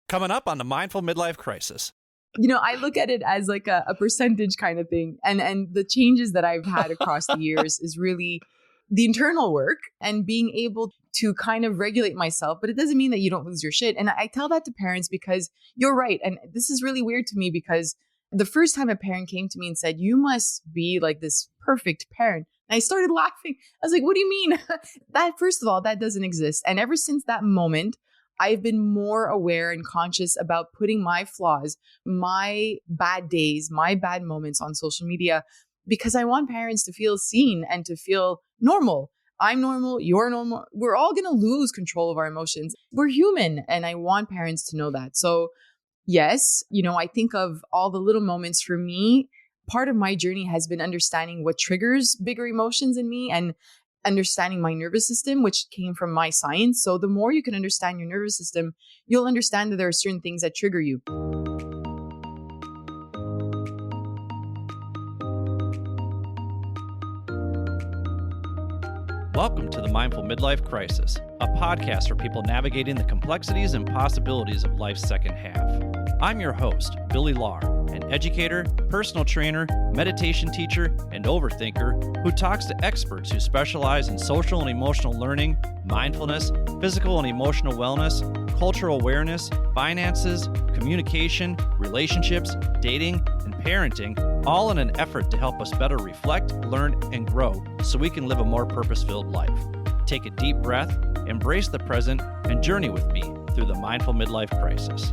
Coming up on the Mindful Midlife Crisis. I look at it as like a percentage kind of thing. And the changes that I've had across the years is really the internal work and being able to kind of regulate myself. But it doesn't mean that you don't lose your shit. And I tell that to parents because you're right. And this is really weird to me because the first time a parent came to me and said, you must be like this perfect parent. And I started laughing. I was like, what do you mean? That, first of all, that doesn't exist. And ever since that moment, I've been more aware and conscious about putting my flaws, my bad days, my bad moments on social media because I want parents to feel seen and to feel normal. I'm normal, you're normal. We're all going to lose control of our emotions. We're human, and I want parents to know that. So yes, I think of all the little moments for me. Part of my journey has been understanding what triggers bigger emotions in me and understanding my nervous system, which came from my science. So the more you can understand your nervous system, you'll understand that there are certain things that trigger you. Welcome to the Mindful Midlife Crisis, a podcast for people navigating the complexities and possibilities of life's second half. I'm your host, Billy Lahr, an educator, personal trainer, meditation teacher, and overthinker who talks to experts who specialize in social and emotional learning, mindfulness, physical and emotional wellness, cultural awareness, finances, communication, relationships, dating, and parenting, all in an effort to help us better reflect, learn, and grow so we can live a more purpose-filled life. Take a deep breath, embrace the present, and journey with me through the Mindful Midlife Crisis.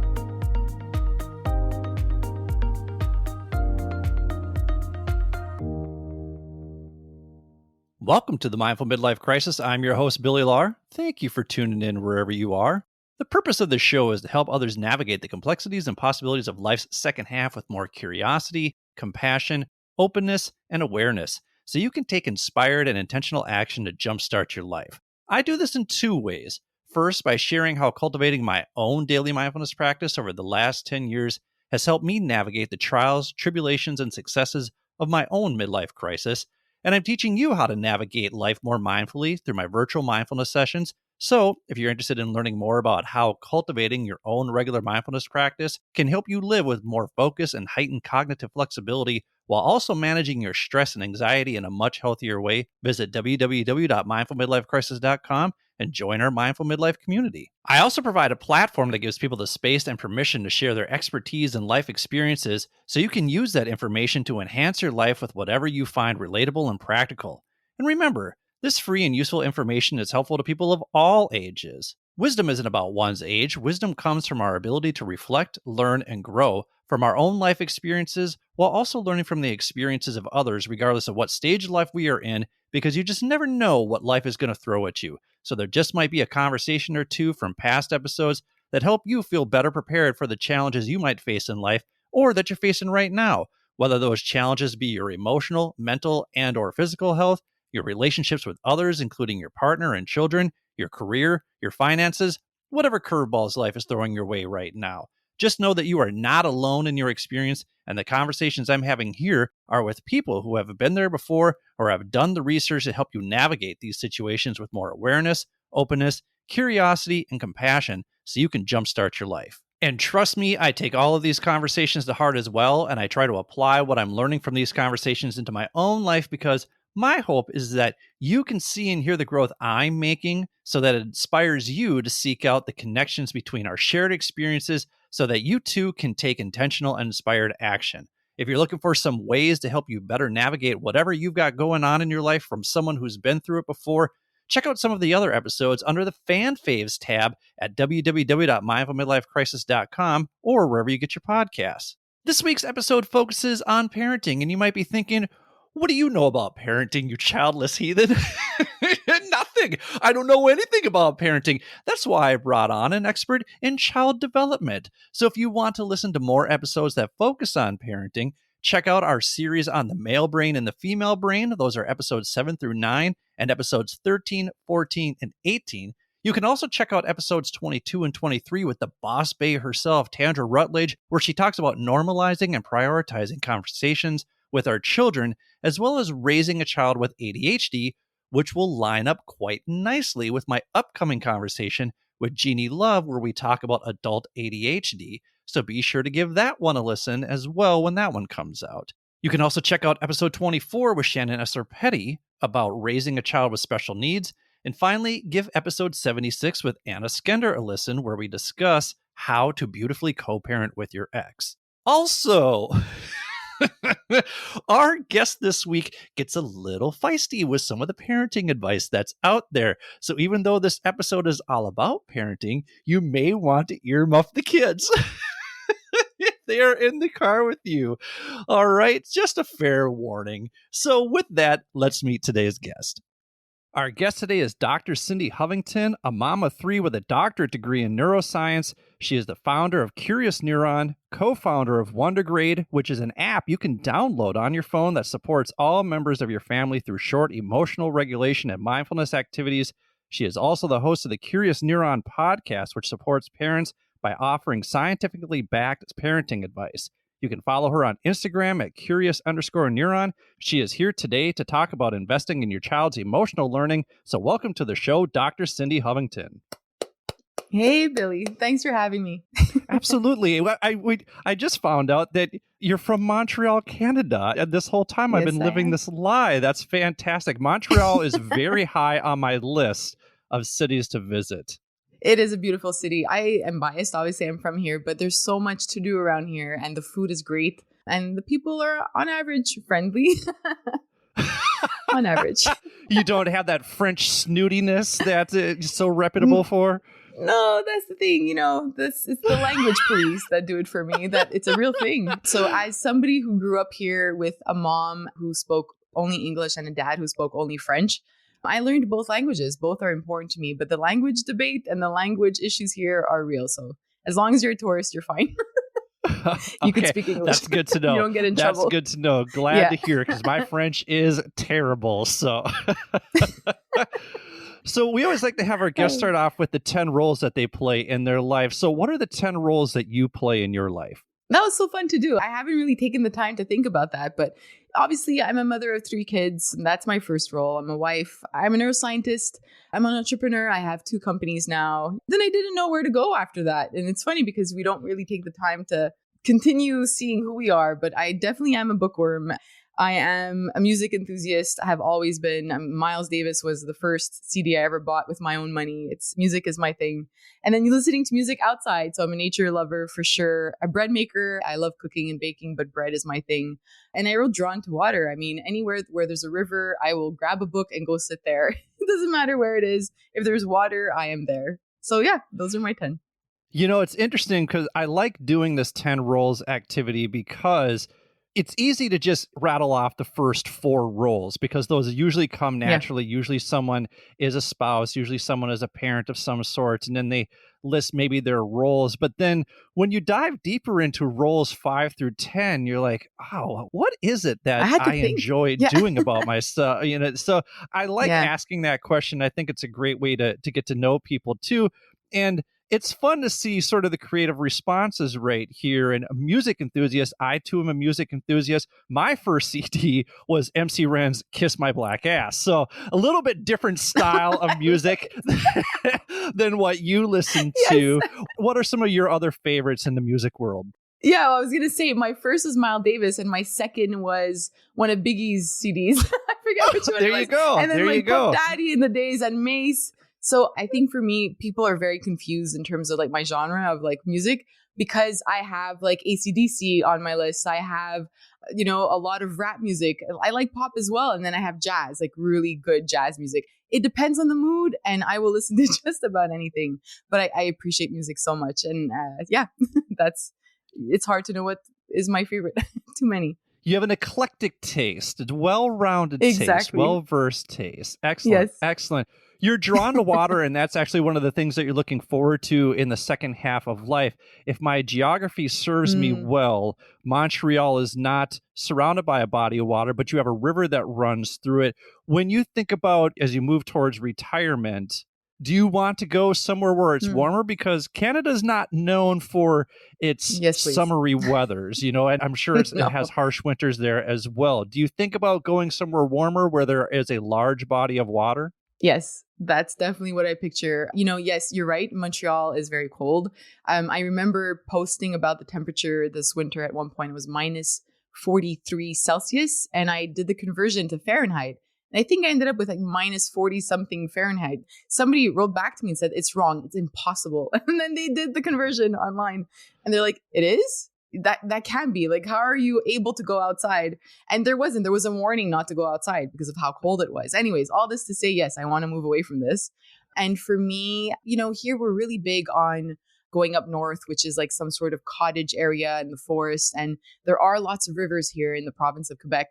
Welcome to the Mindful Midlife Crisis. I'm your host, Billy Lahr. Thank you for tuning in wherever you are. The purpose of this show is to help others navigate the complexities and possibilities of life's second half with more curiosity, compassion, openness, and awareness, so you can take inspired and intentional action to jumpstart your life. I do this in two ways. First, by sharing how cultivating my own daily mindfulness practice over the last 10 years has helped me navigate the trials, tribulations, and successes of my own midlife crisis. And I'm teaching you how to navigate life more mindfully through my virtual mindfulness sessions. So, if you're interested in learning more about how cultivating your own regular mindfulness practice can help you live with more focus and heightened cognitive flexibility while also managing your stress and anxiety in a much healthier way, visit www.mindfulmidlifecrisis.com and join our Mindful Midlife community. I also provide a platform that gives people the space and permission to share their expertise and life experiences so you can use that information to enhance your life with whatever you find relatable and practical. And remember, this free and useful information is helpful to people of all ages. Wisdom isn't about one's age. Wisdom comes from our ability to reflect, learn, and grow from our own life experiences while also learning from the experiences of others, regardless of what stage of life we are in, because you just never know what life is going to throw at you. So there just might be a conversation or two from past episodes that help you feel better prepared for the challenges you might face in life or that you're facing right now, whether those challenges be your emotional, mental, and or physical health, your relationships with others, including your partner and children, your career, your finances, whatever curveballs life is throwing your way right now. Just know that you are not alone in your experience, and the conversations I'm having here are with people who have been there before or have done the research to help you navigate these situations with more awareness, openness, curiosity, and compassion so you can jumpstart your life. And trust me, I take all of these conversations to heart as well, and I try to apply what I'm learning from these conversations into my own life because my hope is that you can see and hear the growth I'm making so that it inspires you to seek out the connections between our shared experiences so that you too can take intentional and inspired action. If you're looking for some ways to help you better navigate whatever you've got going on in your life from someone who's been through it before, check out some of the other episodes under the Fan Faves tab at www.mindfulmidlifecrisis.com or wherever you get your podcasts. This week's episode focuses on parenting, and you might be thinking, what do you know about parenting, you childless heathen? Nothing. I don't know anything about parenting. That's why I brought on an expert in child development. So if you want to listen to more episodes that focus on parenting, check out our series on the male brain and the female brain. Those are episodes 7 through 9 and episodes 13, 14, and 18. You can also check out episodes 22 and 23 with the boss bae herself, Tandra Rutledge, where she talks about normalizing and prioritizing conversations with our children, as well as raising a child with ADHD, which will line up quite nicely with my upcoming conversation with Jeannie Love, where we talk about adult ADHD. So be sure to give that one a listen as well when that one comes out. You can also check out episode 24 with Shannon Esser Petty about raising a child with special needs. And finally, give episode 76 with Anna Skender a listen, where we discuss how to beautifully co-parent with your ex. Also, our guest this week gets a little feisty with some of the parenting advice that's out there. So even though this episode is all about parenting, you may want to earmuff the kids if they are in the car with you. All right, just a fair warning. So with that, let's meet today's guest. Our guest today is Dr. Cindy Hovington, a mom of 3 with a doctorate degree in neuroscience. She is the founder of Curious Neuron, co-founder of Wondergrade, which is an app you can download on your phone that supports all members of your family through short emotional regulation and mindfulness activities. She is also the host of the Curious Neuron podcast, which supports parents by offering scientifically backed parenting advice. You can follow her on Instagram at curious_neuron. She is here today to talk about investing in your child's emotional learning. So welcome to the show, Dr. Cindy Hovington. Hey, Billy. Thanks for having me. Absolutely. I just found out that you're from Montreal, Canada. And this whole time I've been living this lie. That's fantastic. Montreal is very high on my list of cities to visit. It is a beautiful city. I am biased. Obviously, I'm from here, but there's so much to do around here, and the food is great, and the people are, on average, friendly. On average. You don't have that French snootiness that's so reputable for? No, that's the thing. It's the language police that do it for me. That it's a real thing. So as somebody who grew up here with a mom who spoke only English and a dad who spoke only French, I learned both languages. Both are important to me, but the language debate and the language issues here are real. So as long as you're a tourist, you're fine. You can speak English. That's good to know. You don't get in trouble. That's good to know. Glad to hear, because my French is terrible. So we always like to have our guests start off with the 10 roles that they play in their life. So what are the 10 roles that you play in your life? That was so fun to do. I haven't really taken the time to think about that, but obviously I'm a mother of 3 kids, and that's my first role. I'm a wife. I'm a neuroscientist. I'm an entrepreneur. I have 2 companies now. Then I didn't know where to go after that. And it's funny because we don't really take the time to continue seeing who we are, but I definitely am a bookworm. I am a music enthusiast. I have always been. Miles Davis was the first CD I ever bought with my own money. Music is my thing. And then you're listening to music outside. So I'm a nature lover for sure. A bread maker. I love cooking and baking, but bread is my thing. And I'm real drawn to water. I mean, anywhere where there's a river, I will grab a book and go sit there. It doesn't matter where it is. If there's water, I am there. So yeah, those are my 10. It's interesting because I like doing this 10 roles activity because it's easy to just rattle off the first 4 roles because those usually come naturally. Yeah. Usually someone is a spouse, usually someone is a parent of some sort, and then they list maybe their roles. But then when you dive deeper into roles 5 through 10, you're like, oh, what is it that I enjoy doing about myself? So I like asking that question. I think it's a great way to get to know people too. And it's fun to see sort of the creative responses right here. And a music enthusiast, I too am a music enthusiast. My first CD was MC Ren's Kiss My Black Ass. So a little bit different style of music than what you listen to. What are some of your other favorites in the music world? Yeah, well, I was going to say my first was Miles Davis and my second was one of Biggie's CDs. I forget which one it was. There you go. And then there like you go. Puff Daddy in the Days and Mace. So I think for me, people are very confused in terms of like my genre of like music because I have like AC/DC on my list. I have, a lot of rap music. I like pop as well. And then I have jazz, like really good jazz music. It depends on the mood and I will listen to just about anything. But I appreciate music so much. And it's hard to know what is my favorite. Too many. You have an eclectic taste, a well-rounded taste, well-versed taste. Excellent. Yes. Excellent. You're drawn to water, and that's actually one of the things that you're looking forward to in the second half of life. If my geography serves me well, Montreal is not surrounded by a body of water, but you have a river that runs through it. When you think about, as you move towards retirement, do you want to go somewhere where it's warmer? Because Canada is not known for its summery weathers, and I'm sure it has harsh winters there as well. Do you think about going somewhere warmer where there is a large body of water? Yes, That's definitely what I picture. Yes, you're right. Montreal is very cold. I remember posting about the temperature this winter at one point. It was minus 43 Celsius. And I did the conversion to Fahrenheit. And I think I ended up with like minus 40 something Fahrenheit. Somebody wrote back to me and said, it's wrong. It's impossible. And then they did the conversion online. And they're like, it is? That can be. Like, how are you able to go outside? And there was a warning not to go outside because of how cold it was. Anyways, all this to say, yes, I want to move away from this. And for me, here we're really big on going up north, which is like some sort of cottage area in the forest. And there are lots of rivers here in the province of Quebec.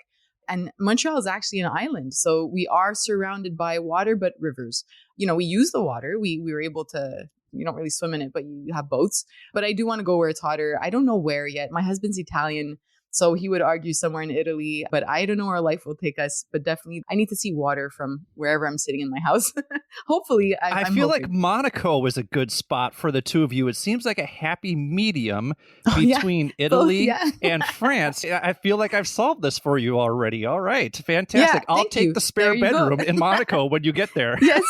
And Montreal is actually an island. So we are surrounded by water, but rivers. We use the water. We were able to, you don't really swim in it, but you have boats. But I do want to go where it's hotter. I don't know where yet. My husband's Italian, so he would argue somewhere in Italy, but I don't know where life will take us. But definitely, I need to see water from wherever I'm sitting in my house. Hopefully, I feel like Monaco was a good spot for the two of you. It seems like a happy medium between Italy and France. I feel like I've solved this for you already. All right, fantastic. I'll take the spare bedroom in Monaco when you get there. Yes.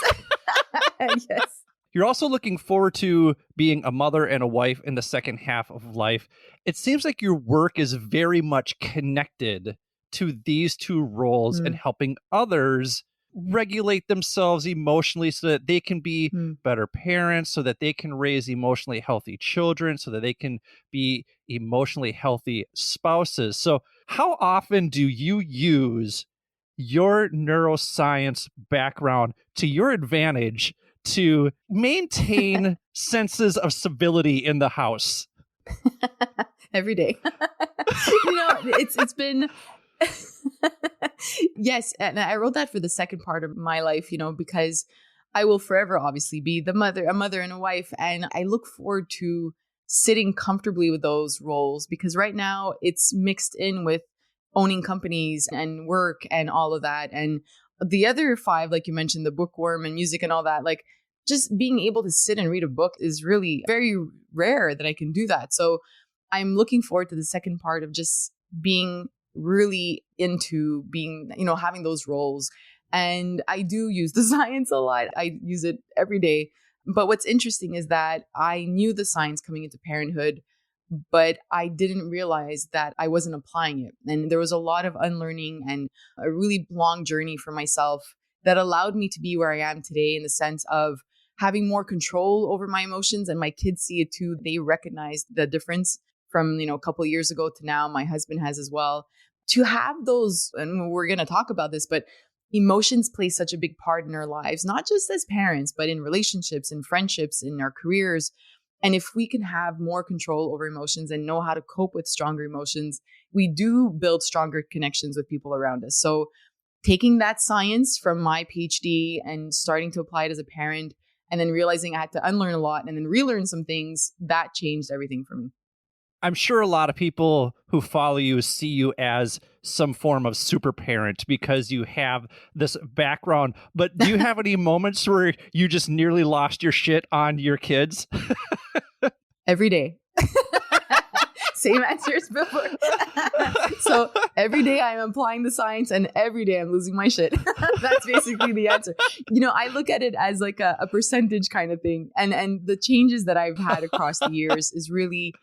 Yes. You're also looking forward to being a mother and a wife in the second half of life. It seems like your work is very much connected to these two roles and helping others regulate themselves emotionally so that they can be better parents, so that they can raise emotionally healthy children, so that they can be emotionally healthy spouses. So how often do you use your neuroscience background to your advantage to maintain senses of civility in the house? Every day. It's been yes, and I wrote that for the second part of my life, because I will forever obviously be a mother and a wife, and I look forward to sitting comfortably with those roles, because right now it's mixed in with owning companies and work and all of that. And the other five, like you mentioned, the bookworm and music and all that, like just being able to sit and read a book is really very rare that I can do that. So I'm looking forward to the second part of just being really into being, having those roles. And I do use the science a lot. I use it every day. But what's interesting is that I knew the science coming into parenthood, but I didn't realize that I wasn't applying it. And there was a lot of unlearning and a really long journey for myself that allowed me to be where I am today, in the sense of having more control over my emotions. And my kids see it too. They recognize the difference from, a couple of years ago to now. My husband has as well. To have those, and we're going to talk about this, but emotions play such a big part in our lives, not just as parents, but in relationships, in friendships, in our careers. And if we can have more control over emotions and know how to cope with stronger emotions, we do build stronger connections with people around us. So taking that science from my PhD and starting to apply it as a parent, and then realizing I had to unlearn a lot and then relearn some things, that changed everything for me. I'm sure a lot of people who follow you see you as some form of super parent because you have this background. But do you have any moments where you just nearly lost your shit on your kids? Every day. Same answers before. So every day I'm applying the science, and every day I'm losing my shit. That's basically the answer. I look at it as like a percentage kind of thing. And the changes that I've had across the years is really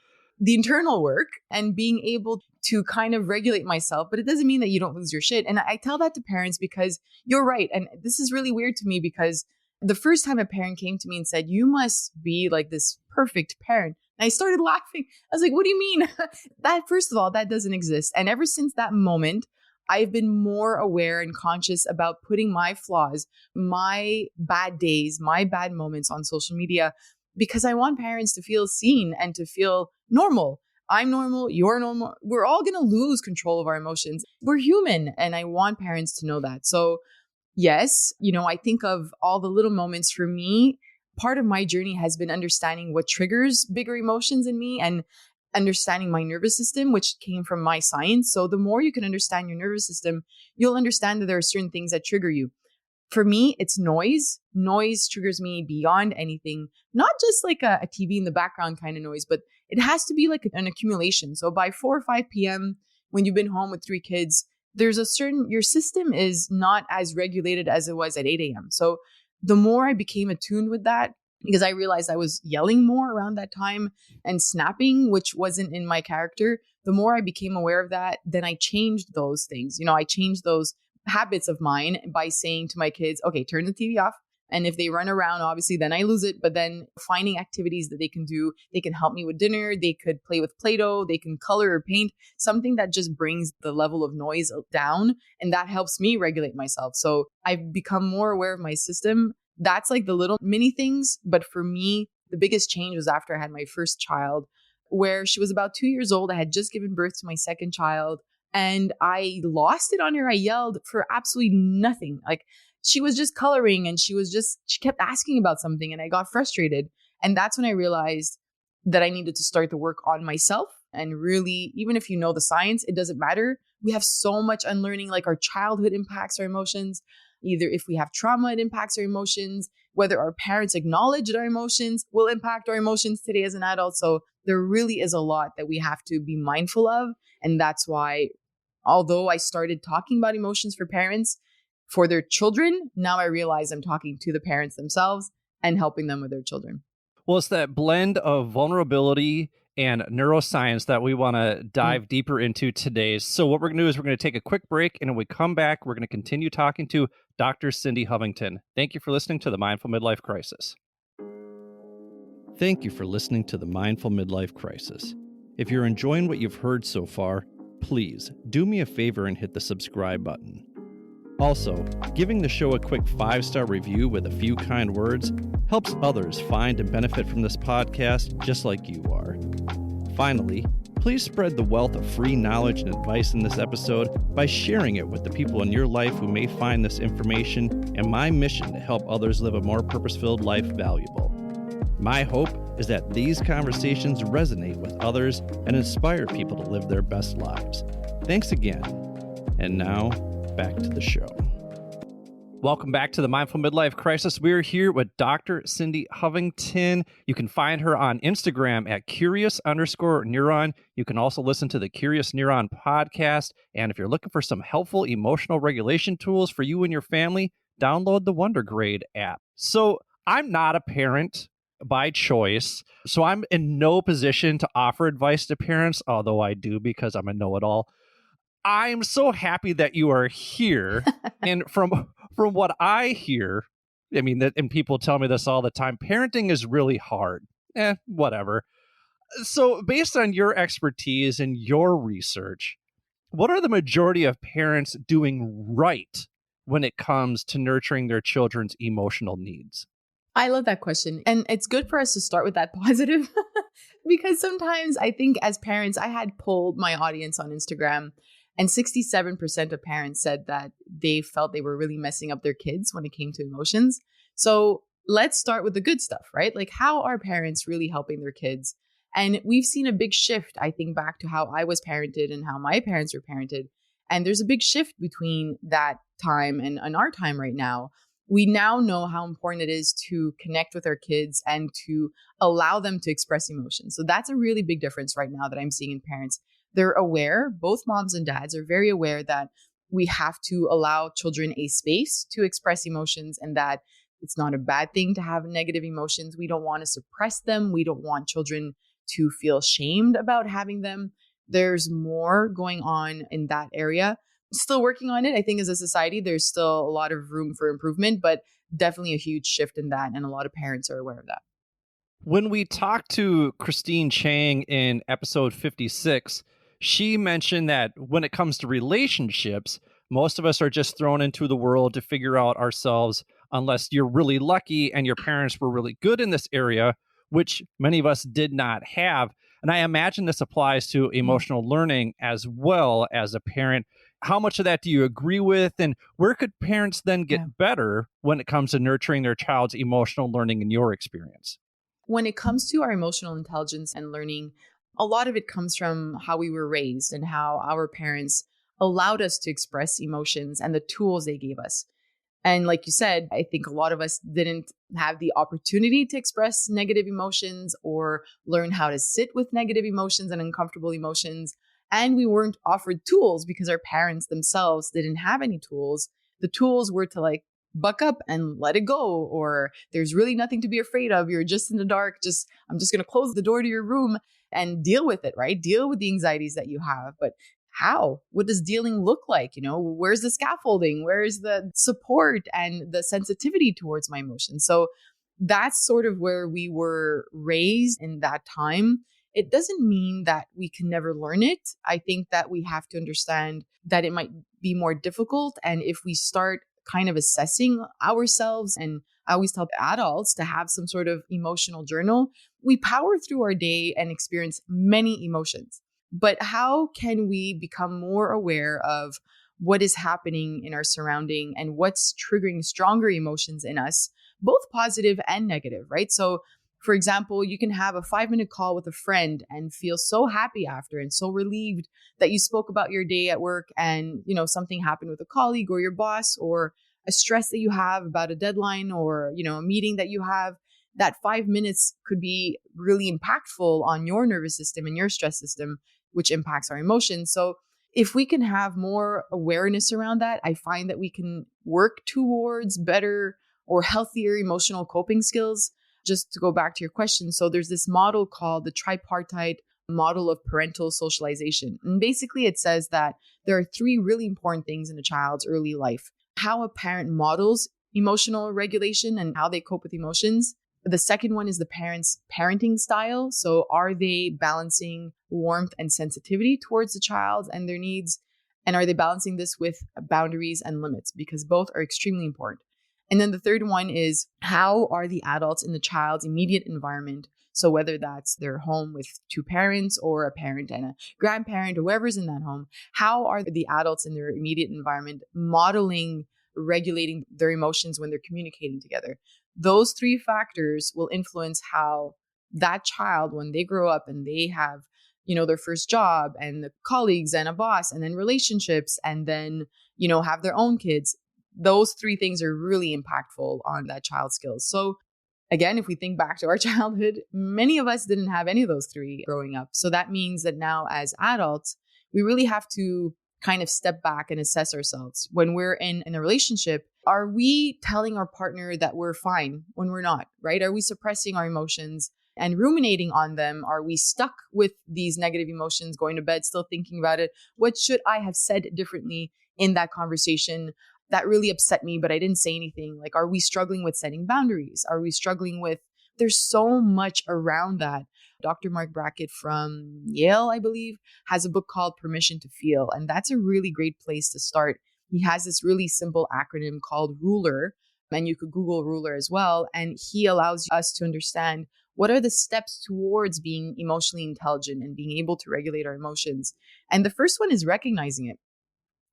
the internal work and being able to kind of regulate myself. But it doesn't mean that you don't lose your shit. And I tell that to parents because you're right. And this is really weird to me, because the first time a parent came to me and said, you must be like this perfect parent, and I started laughing. I was like, what do you mean? That, first of all, that doesn't exist. And ever since that moment, I've been more aware and conscious about putting my flaws, my bad days, my bad moments on social media, because I want parents to feel seen and to feel normal. I'm normal. You're normal. We're all going to lose control of our emotions. We're human. And I want parents to know that. So yes, I think of all the little moments. For me, part of my journey has been understanding what triggers bigger emotions in me and understanding my nervous system, which came from my science. So the more you can understand your nervous system, you'll understand that there are certain things that trigger you. For me, it's noise. Noise triggers me beyond anything, not just like a TV in the background kind of noise, but it has to be like an accumulation. So by 4 or 5 p.m., when you've been home with 3 kids, there's your system is not as regulated as it was at 8 a.m. So the more I became attuned with that, because I realized I was yelling more around that time and snapping, which wasn't in my character, the more I became aware of that, then I changed those things. I changed those habits of mine by saying to my kids, okay, turn the TV off. And if they run around, obviously, then I lose it. But then finding activities that they can do, they can help me with dinner. They could play with Play-Doh. They can color or paint, something that just brings the level of noise down. And that helps me regulate myself. So I've become more aware of my system. That's like the little mini things. But for me, the biggest change was after I had my first child, where she was about 2 years old. I had just given birth to my second child. And I lost it on her. I yelled for absolutely nothing. Like, she was just coloring and she kept asking about something, and I got frustrated. And that's when I realized that I needed to start the work on myself. And really, even if you know the science, it doesn't matter. We have so much unlearning, like our childhood impacts our emotions. Either if we have trauma, it impacts our emotions. Whether our parents acknowledge that our emotions will impact our emotions today as an adult. So there really is a lot that we have to be mindful of. And that's why, although I started talking about emotions for parents, for their children, now I realize I'm talking to the parents themselves and helping them with their children. Well, it's that blend of vulnerability and neuroscience that we want to dive deeper into today. So what we're going to do is we're going to take a quick break, and when we come back, we're going to continue talking to Dr. Cindy Hovington. Thank you for listening to the Mindful Midlife Crisis. Thank you for listening to the Mindful Midlife Crisis. If you're enjoying what you've heard so far, please do me a favor and hit the subscribe button. Also, giving the show a quick 5-star review with a few kind words helps others find and benefit from this podcast just like you are. Finally, please spread the wealth of free knowledge and advice in this episode by sharing it with the people in your life who may find this information and my mission to help others live a more purpose-filled life valuable. My hope is that these conversations resonate with others and inspire people to live their best lives. Thanks again. And now, back to the show. Welcome back to the Mindful Midlife Crisis. We're here with Dr. Cindy Hovington. You can find her on Instagram at curious_neuron. You can also listen to the Curious Neuron podcast. And if you're looking for some helpful emotional regulation tools for you and your family, download the Wonder Grade app. So I'm not a parent by choice, so I'm in no position to offer advice to parents, although I do because I'm a know-it-all. I'm so happy that you are here. And from what I hear, I mean, and people tell me this all the time, parenting is really hard. Whatever. So based on your expertise and your research, what are the majority of parents doing right when it comes to nurturing their children's emotional needs? I love that question. And it's good for us to start with that positive because sometimes I think as parents, I had polled my audience on Instagram, and 67% of parents said that they felt they were really messing up their kids when it came to emotions. So let's start with the good stuff, right? Like, how are parents really helping their kids? And we've seen a big shift, I think, back to how I was parented and how my parents were parented. And there's a big shift between that time and our time right now. We now know how important it is to connect with our kids and to allow them to express emotions. So that's a really big difference right now that I'm seeing in parents. They're aware, both moms and dads are very aware that we have to allow children a space to express emotions and that it's not a bad thing to have negative emotions. We don't want to suppress them. We don't want children to feel shamed about having them. There's more going on in that area. Still working on it. I think as a society, there's still a lot of room for improvement, but definitely a huge shift in that. And a lot of parents are aware of that. When we talked to Christine Chang in episode 56, she mentioned that when it comes to relationships, most of us are just thrown into the world to figure out ourselves unless you're really lucky and your parents were really good in this area, which many of us did not have. And I imagine this applies to emotional learning as well as a parent. How much of that do you agree with? And where could parents then get better when it comes to nurturing their child's emotional learning in your experience? When it comes to our emotional intelligence and learning, a lot of it comes from how we were raised and how our parents allowed us to express emotions and the tools they gave us. And like you said, I think a lot of us didn't have the opportunity to express negative emotions or learn how to sit with negative emotions and uncomfortable emotions. And we weren't offered tools because our parents themselves didn't have any tools. The tools were to buck up and let it go, or there's really nothing to be afraid of. You're just in the dark. I'm just going to close the door to your room and deal with it, right? Deal with the anxieties that you have. But how? What does dealing look like? Where's the scaffolding? Where's the support and the sensitivity towards my emotions? So that's sort of where we were raised in that time. It doesn't mean that we can never learn it. I think that we have to understand that it might be more difficult. And if we start kind of assessing ourselves, and I always tell adults to have some sort of emotional journal, we power through our day and experience many emotions. But how can we become more aware of what is happening in our surrounding and what's triggering stronger emotions in us, both positive and negative, right? So for example, you can have a 5-minute call with a friend and feel so happy after and so relieved that you spoke about your day at work and, something happened with a colleague or your boss, or a stress that you have about a deadline, or, a meeting that you have. That 5 minutes could be really impactful on your nervous system and your stress system, which impacts our emotions. So if we can have more awareness around that, I find that we can work towards better or healthier emotional coping skills. Just to go back to your question, so there's this model called the tripartite model of parental socialization. And basically it says that there are 3 really important things in a child's early life: how a parent models emotional regulation and how they cope with emotions. The second one is the parent's parenting style. So are they balancing warmth and sensitivity towards the child and their needs? And are they balancing this with boundaries and limits? Because both are extremely important. And then the third one is, how are the adults in the child's immediate environment? So whether that's their home with 2 parents or a parent and a grandparent or whoever's in that home, how are the adults in their immediate environment modeling, regulating their emotions when they're communicating together? Those 3 factors will influence how that child, when they grow up and they have, their first job and the colleagues and a boss and then relationships and then, have their own kids. Those 3 things are really impactful on that child's skills. So again, if we think back to our childhood, many of us didn't have any of those 3 growing up. So that means that now as adults, we really have to kind of step back and assess ourselves. When we're in a relationship, are we telling our partner that we're fine when we're not, right? Are we suppressing our emotions and ruminating on them? Are we stuck with these negative emotions, going to bed, still thinking about it? What should I have said differently in that conversation that really upset me, but I didn't say anything? Like, are we struggling with setting boundaries? Are we struggling with, there's so much around that. Dr. Mark Brackett from Yale, I believe, has a book called Permission to Feel. And that's a really great place to start. He has this really simple acronym called RULER, and you could Google RULER as well. And he allows us to understand what are the steps towards being emotionally intelligent and being able to regulate our emotions. And the first one is recognizing it.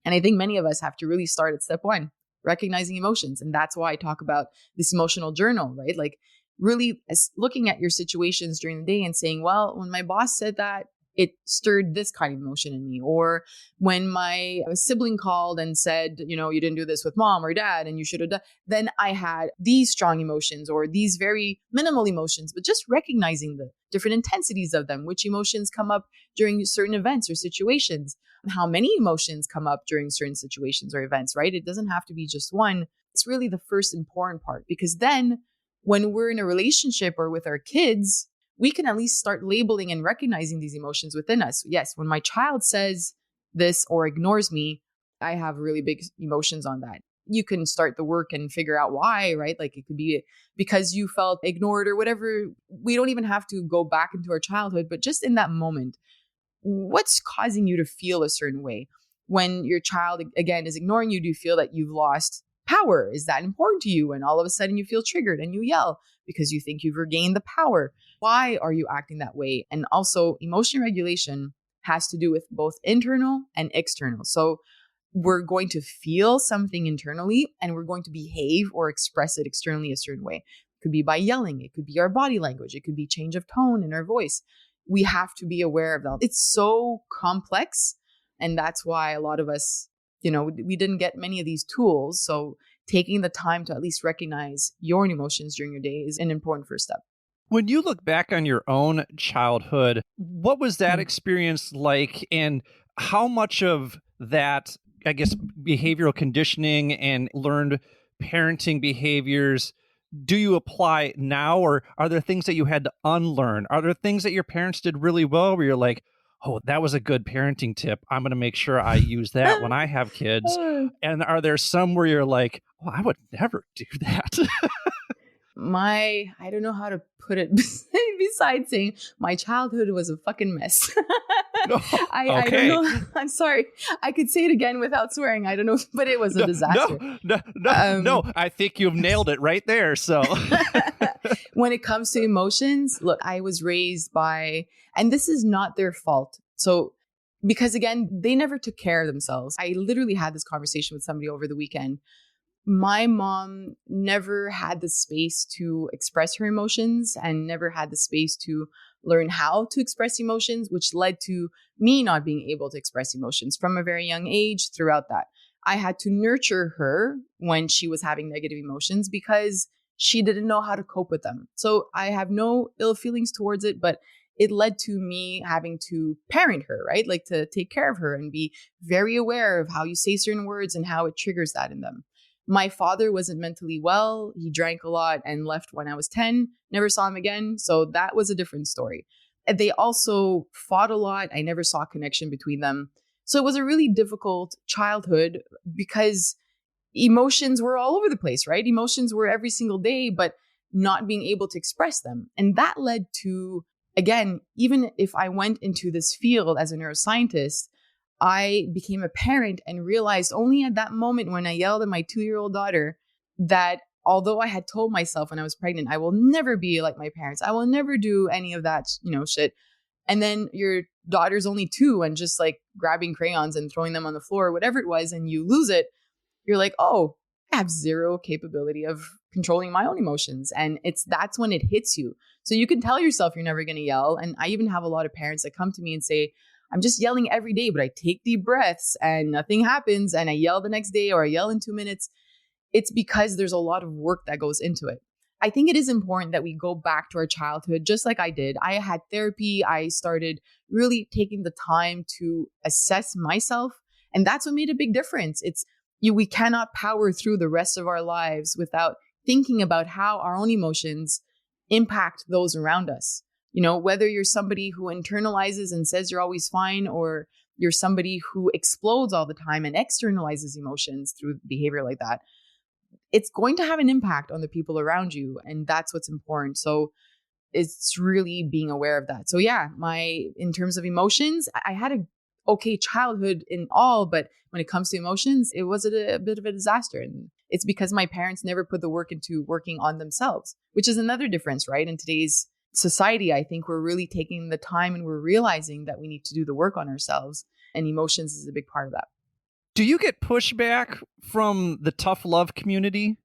And I think many of us have to really start at step 1, recognizing emotions. And that's why I talk about this emotional journal, right? Like really looking at your situations during the day and saying, well, when my boss said that, it stirred this kind of emotion in me. Or when my sibling called and said, you didn't do this with mom or dad and you should have done, then I had these strong emotions or these very minimal emotions. But just recognizing the different intensities of them, which emotions come up during certain events or situations, and how many emotions come up during certain situations or events, right? It doesn't have to be just one. It's really the first important part, because then when we're in a relationship or with our kids, we can at least start labeling and recognizing these emotions within us. Yes, when my child says this or ignores me, I have really big emotions on that. You can start the work and figure out why, right? Like it could be because you felt ignored or whatever. We don't even have to go back into our childhood, but just in that moment, what's causing you to feel a certain way? When your child, again, is ignoring you, do you feel that you've lost power? Is that important to you? And all of a sudden you feel triggered and you yell because you think you've regained the power. Why are you acting that way? And also, emotion regulation has to do with both internal and external. So we're going to feel something internally and we're going to behave or express it externally a certain way. It could be by yelling. It could be our body language. It could be change of tone in our voice. We have to be aware of that. It's so complex. And that's why a lot of us, we didn't get many of these tools. So taking the time to at least recognize your own emotions during your day is an important first step. When you look back on your own childhood, what was that experience like? And how much of that, I guess, behavioral conditioning and learned parenting behaviors do you apply now, or are there things that you had to unlearn? Are there things that your parents did really well where you're like, oh, that was a good parenting tip, I'm going to make sure I use that when I have kids? And are there some where you're like, oh, I would never do that? I don't know how to put it besides saying my childhood was a fucking mess. I don't know. I'm sorry. I could say it again without swearing. I don't know, but it was a disaster. No. I think you've nailed it right there. So when it comes to emotions, look, I was raised by, and this is not their fault. So, because again, they never took care of themselves. I literally had this conversation with somebody over the weekend. My mom never had the space to express her emotions and never had the space to learn how to express emotions, which led to me not being able to express emotions from a very young age throughout that. I had to nurture her when she was having negative emotions because she didn't know how to cope with them. So I have no ill feelings towards it, but it led to me having to parent her, right? Like to take care of her and be very aware of how you say certain words and how it triggers that in them. My father wasn't mentally well. He drank a lot and left when I was 10. Never saw him again. So that was a different story. They also fought a lot. I never saw a connection between them. So it was a really difficult childhood because emotions were all over the place, right? Emotions were every single day, but not being able to express them. And that led to, again, even if I went into this field as a neuroscientist, I became a parent and realized only at that moment when I yelled at my 2-year-old daughter that although I had told myself when I was pregnant, I will never be like my parents. I will never do any of that, shit. And then your daughter's only 2 and just like grabbing crayons and throwing them on the floor or whatever it was, and you lose it. You're like, oh, I have zero capability of controlling my own emotions. And that's when it hits you. So you can tell yourself you're never going to yell. And I even have a lot of parents that come to me and say, I'm just yelling every day, but I take deep breaths and nothing happens. And I yell the next day or I yell in 2 minutes. It's because there's a lot of work that goes into it. I think it is important that we go back to our childhood, just like I did. I had therapy. I started really taking the time to assess myself. And that's what made a big difference. We cannot power through the rest of our lives without thinking about how our own emotions impact those around us. Whether you're somebody who internalizes and says you're always fine, or you're somebody who explodes all the time and externalizes emotions through behavior like that, it's going to have an impact on the people around you. And that's what's important. So it's really being aware of that. So yeah, in terms of emotions, I had a okay childhood in all, but when it comes to emotions, it was a bit of a disaster. And it's because my parents never put the work into working on themselves, which is another difference, right? In today's society, I think we're really taking the time and we're realizing that we need to do the work on ourselves, and emotions is a big part of that. Do you get pushback from the tough love community?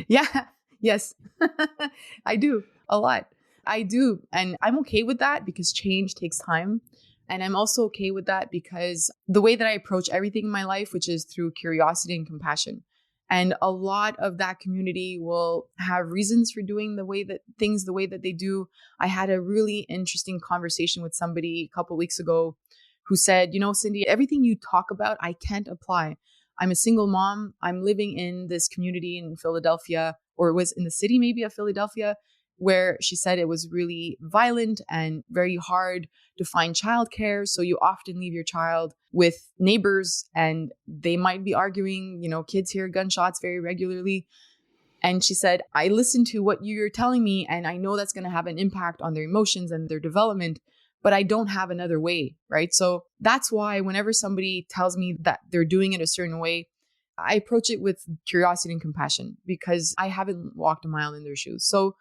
Yeah. Yes. I do a lot. I do. And I'm okay with that because change takes time. And I'm also okay with that because the way that I approach everything in my life, which is through curiosity and compassion. And a lot of that community will have reasons for doing the way that they do. I had a really interesting conversation with somebody a couple of weeks ago who said, Cindy, everything you talk about, I can't apply. I'm a single mom. I'm living in this community in Philadelphia, or it was in the city maybe of Philadelphia, where she said it was really violent and very hard to find childcare. So you often leave your child with neighbors and they might be arguing, kids hear gunshots very regularly. And she said, I listen to what you're telling me and I know that's going to have an impact on their emotions and their development, but I don't have another way, right? So that's why whenever somebody tells me that they're doing it a certain way, I approach it with curiosity and compassion because I haven't walked a mile in their shoes. So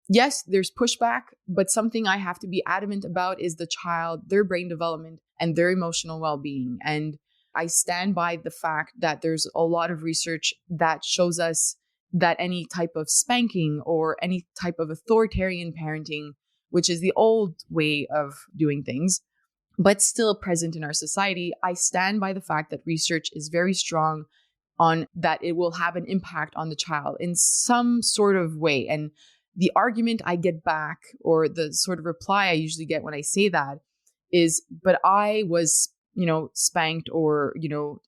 yes, there's pushback, but something I have to be adamant about is the child, their brain development, and their emotional well-being. And I stand by the fact that there's a lot of research that shows us that any type of spanking or any type of authoritarian parenting, which is the old way of doing things, but still present in our society, I stand by the fact that research is very strong on that it will have an impact on the child in some sort of way. And the argument I get back, or the sort of reply I usually get when I say that is, but I was, spanked or,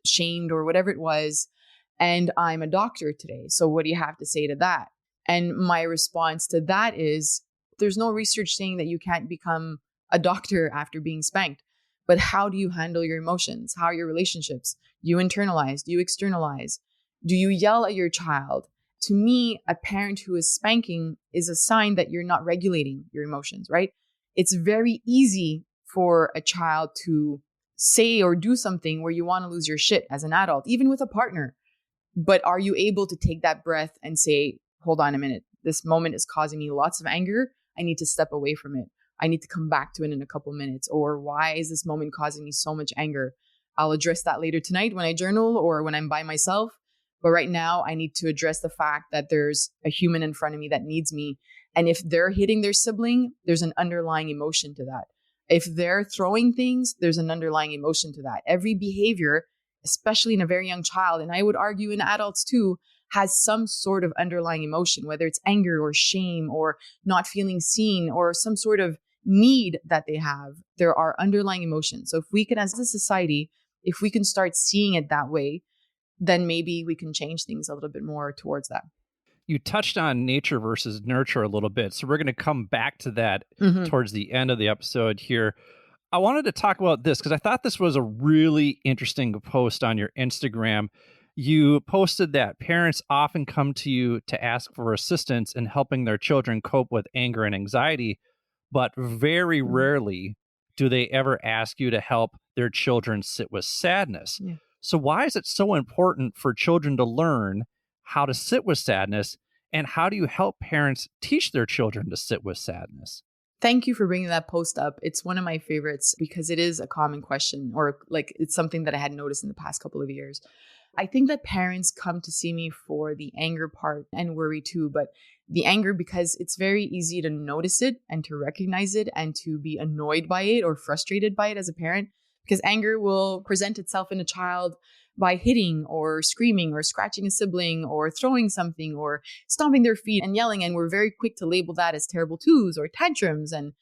shamed or whatever it was. And I'm a doctor today. So what do you have to say to that? And my response to that is there's no research saying that you can't become a doctor after being spanked. But how do you handle your emotions? How are your relationships? Do you internalize? Do you externalize? Do you yell at your child? To me, a parent who is spanking is a sign that you're not regulating your emotions, right? It's very easy for a child to say or do something where you want to lose your shit as an adult, even with a partner. But are you able to take that breath and say, hold on a minute, this moment is causing me lots of anger. I need to step away from it. I need to come back to it in a couple minutes. Or why is this moment causing me so much anger? I'll address that later tonight when I journal or when I'm by myself. But right now, I need to address the fact that there's a human in front of me that needs me. And if they're hitting their sibling, there's an underlying emotion to that. If they're throwing things, there's an underlying emotion to that. Every behavior, especially in a very young child, and I would argue in adults too, has some sort of underlying emotion, whether it's anger or shame or not feeling seen or some sort of need that they have. There are underlying emotions. So if we can, as a society, if we can start seeing it that way, then maybe we can change things a little bit more towards that. You touched on nature versus nurture a little bit. So we're going to come back to that towards the end of the episode here. I wanted to talk about this because I thought this was a really interesting post on your Instagram. You posted that parents often come to you to ask for assistance in helping their children cope with anger and anxiety, but very rarely do they ever ask you to help their children sit with sadness. Yeah. So why is it so important for children to learn how to sit with sadness, and how do you help parents teach their children to sit with sadness? Thank you for bringing that post up. It's one of my favorites because it is a common question, or like it's something that I had noticed in the past couple of years. I think that parents come to see me for the anger part and worry too, but the anger because it's very easy to notice it and to recognize it and to be annoyed by it or frustrated by it as a parent, because anger will present itself in a child by hitting or screaming or scratching a sibling or throwing something or stomping their feet and yelling. And we're very quick to label that as terrible twos or tantrums. And,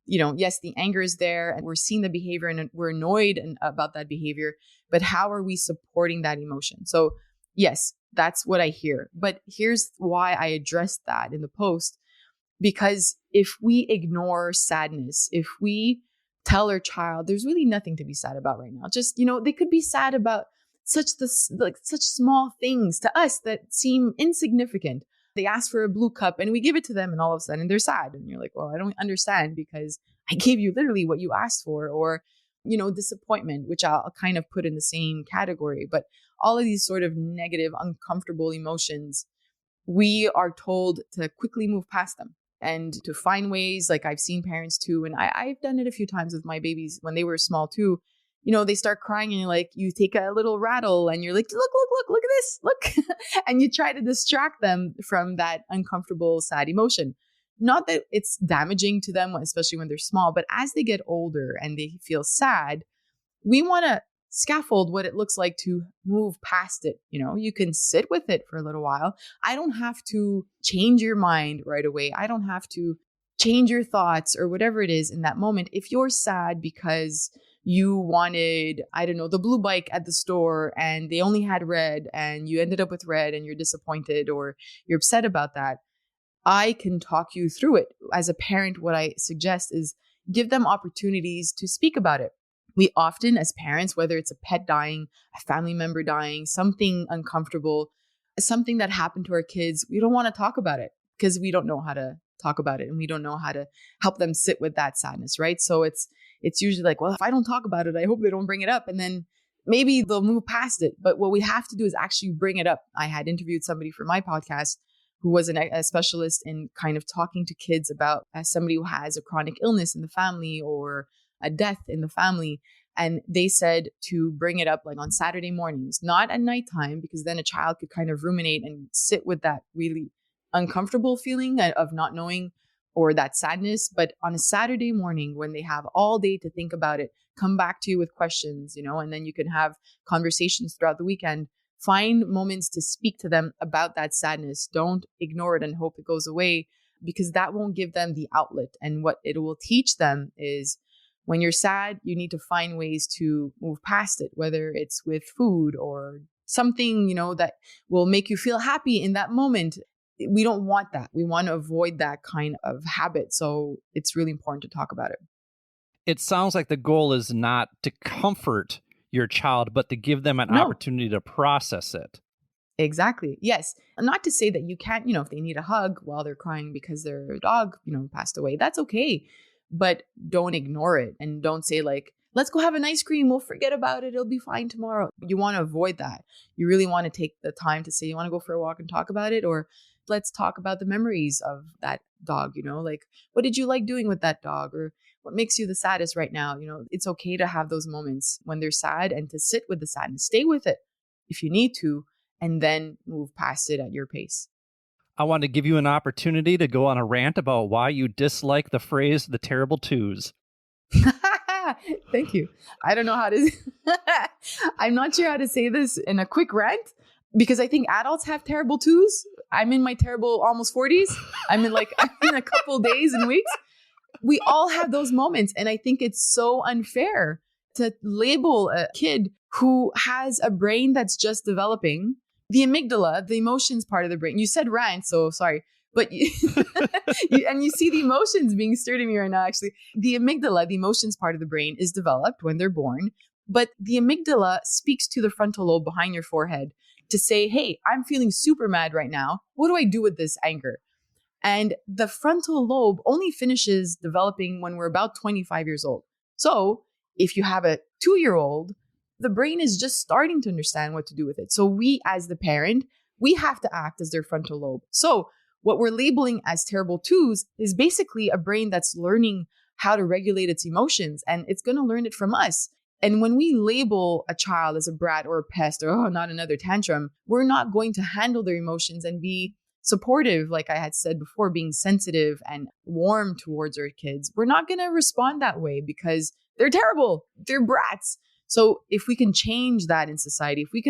yes, the anger is there and we're seeing the behavior and we're annoyed about that behavior. But how are we supporting that emotion? So, yes, that's what I hear. But here's why I addressed that in the post. Because if we ignore sadness, if we tell our child there's really nothing to be sad about right now, just, they could be sad about such small things to us that seem insignificant. They ask for a blue cup and we give it to them and all of a sudden they're sad. And you're like, well, I don't understand because I gave you literally what you asked for. Or, disappointment, which I'll kind of put in the same category. But all of these sort of negative, uncomfortable emotions, we are told to quickly move past them and to find ways. Like I've seen parents too, and I've done it a few times with my babies when they were small too. They start crying and you take a little rattle and you're like, look at this, look. And you try to distract them from that uncomfortable, sad emotion. Not that it's damaging to them, especially when they're small, but as they get older and they feel sad, we want to scaffold what it looks like to move past it. You can sit with it for a little while. I don't have to change your mind right away. I don't have to change your thoughts or whatever it is in that moment. If you're sad because you wanted, I don't know, the blue bike at the store and they only had red and you ended up with red and you're disappointed or you're upset about that, I can talk you through it. As a parent, what I suggest is give them opportunities to speak about it. We often, as parents, whether it's a pet dying, a family member dying, something uncomfortable, something that happened to our kids, we don't want to talk about it because we don't know how to talk about it and we don't know how to help them sit with that sadness, right? So it's usually like, well, if I don't talk about it, I hope they don't bring it up. And then maybe they'll move past it. But what we have to do is actually bring it up. I had interviewed somebody for my podcast who was a specialist in kind of talking to kids about somebody who has a chronic illness in the family or a death in the family. And they said to bring it up like on Saturday mornings, not at nighttime, because then a child could kind of ruminate and sit with that really uncomfortable feeling of not knowing or that sadness. But on a Saturday morning when they have all day to think about it, come back to you with questions, and then you can have conversations throughout the weekend. Find moments to speak to them about that sadness. Don't ignore it and hope it goes away, because that won't give them the outlet. And what it will teach them is when you're sad, you need to find ways to move past it, whether it's with food or something, that will make you feel happy in that moment. We don't want that. We want to avoid that kind of habit. So it's really important to talk about it. It sounds like the goal is not to comfort your child, but to give them an No, opportunity to process it. exactly. Yes. Not to say that you can't, if they need a hug while they're crying because their dog, passed away, that's okay. But don't ignore it and don't say like, let's go have an ice cream. We'll forget about it. It'll be fine tomorrow. You want to avoid that. You really want to take the time to say, you want to go for a walk and talk about it, or let's talk about the memories of that dog, like, what did you like doing with that dog? Or what makes you the saddest right now? It's okay to have those moments when they're sad and to sit with the sadness, stay with it if you need to, and then move past it at your pace. I want to give you an opportunity to go on a rant about why you dislike the phrase the terrible twos. Thank you. I don't know how to, I'm not sure how to say this in a quick rant because I think adults have terrible twos. I'm in my terrible almost 40s. I'm in a couple days and weeks. We all have those moments. And I think it's so unfair to label a kid who has a brain that's just developing. The amygdala, the emotions part of the brain. You said rant, so sorry. But you see the emotions being stirred in me right now, actually. The amygdala, the emotions part of the brain, is developed when they're born. But the amygdala speaks to the frontal lobe behind your forehead to say, hey, I'm feeling super mad right now. What do I do with this anger? And the frontal lobe only finishes developing when we're about 25 years old. So if you have a 2-year-old, the brain is just starting to understand what to do with it. So we, as the parent, we have to act as their frontal lobe. So what we're labeling as terrible twos is basically a brain that's learning how to regulate its emotions, and it's going to learn it from us. And when we label a child as a brat or a pest or, oh, not another tantrum, we're not going to handle their emotions and be supportive, like I had said before, being sensitive and warm towards our kids. We're not going to respond that way because they're terrible. They're brats. So if we can change that in society, if we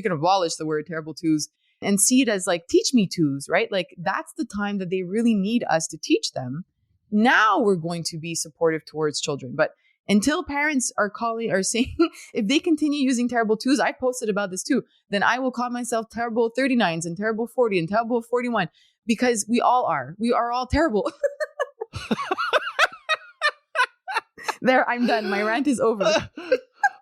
can abolish the word terrible twos and see it as like, teach me twos, right? Like that's the time that they really need us to teach them. Now we're going to be supportive towards children. But until parents are saying, if they continue using terrible twos, I posted about this too, then I will call myself terrible 39s and terrible 40 and terrible 41 because we are all terrible. There, I'm done. My rant is over.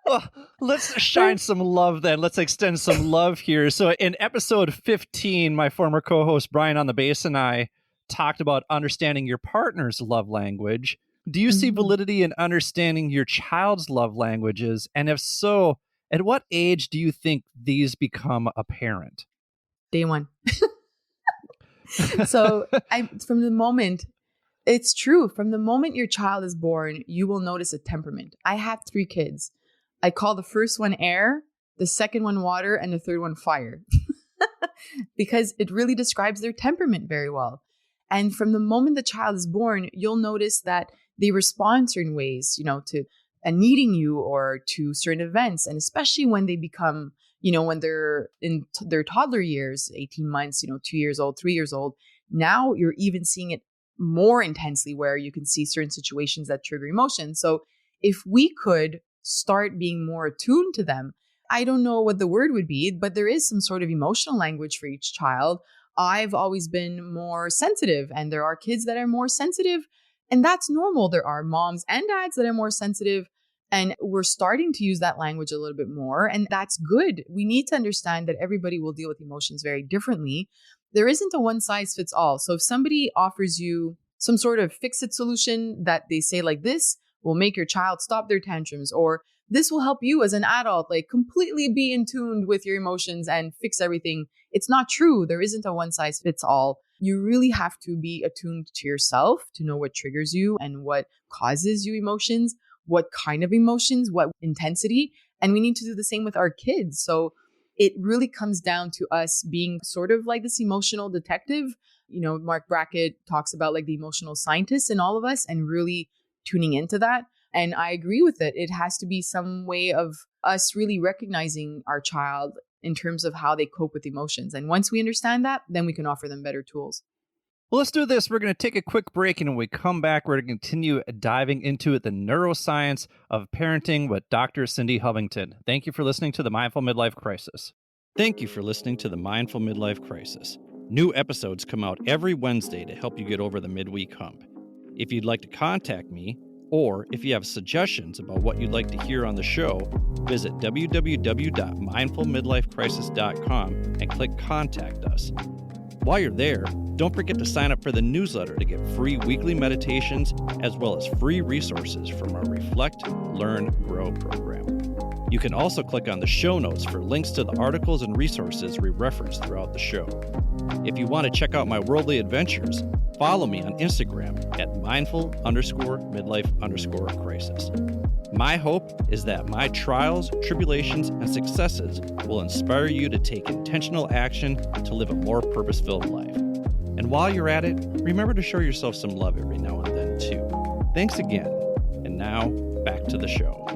Well, let's shine some love then. Let's extend some love here. So in episode 15, my former co-host Brian on the Bass and I talked about understanding your partner's love language. Do you see validity in understanding your child's love languages? And if so, at what age do you think these become apparent? Day one. So it's true. From the moment your child is born, you will notice a temperament. I have 3 kids. I call the first one air, the second one water, and the third one fire. Because it really describes their temperament very well. And from the moment the child is born, you'll notice that they respond certain ways, to needing you or to certain events. And especially when they become, when they're in their toddler years, 18 months, 2 years old, 3 years old, now you're even seeing it more intensely where you can see certain situations that trigger emotions. So if we could start being more attuned to them, I don't know what the word would be, but there is some sort of emotional language for each child. I've always been more sensitive, and there are kids that are more sensitive, and that's normal. There are moms and dads that are more sensitive, and we're starting to use that language a little bit more, and that's good. We need to understand that everybody will deal with emotions very differently. There isn't a one size fits all. So if somebody offers you some sort of fix-it solution that they say like this will make your child stop their tantrums, or this will help you as an adult, like completely be in tune with your emotions and fix everything. It's not true. There isn't a one size fits all. You really have to be attuned to yourself to know what triggers you and what causes you emotions, what kind of emotions, what intensity. And we need to do the same with our kids. So it really comes down to us being sort of like this emotional detective. Mark Brackett talks about like the emotional scientist in all of us and really tuning into that. And I agree with it. It has to be some way of us really recognizing our child in terms of how they cope with emotions. And once we understand that, then we can offer them better tools. Well, let's do this. We're going to take a quick break, and when we come back, we're going to continue diving into the neuroscience of parenting with Dr. Cindy Hovington. Thank you for listening to the Mindful Midlife Crisis. Thank you for listening to the Mindful Midlife Crisis. New episodes come out every Wednesday to help you get over the midweek hump. If you'd like to contact me, or if you have suggestions about what you'd like to hear on the show, visit www.mindfulmidlifecrisis.com and click Contact Us. While you're there, don't forget to sign up for the newsletter to get free weekly meditations as well as free resources from our Reflect, Learn, Grow program. You can also click on the show notes for links to the articles and resources we reference throughout the show. If you want to check out my worldly adventures, follow me on Instagram at mindful_midlife_crisis. My hope is that my trials, tribulations, and successes will inspire you to take intentional action to live a more purpose-filled life. And while you're at it, remember to show yourself some love every now and then, too. Thanks again. And now, back to the show.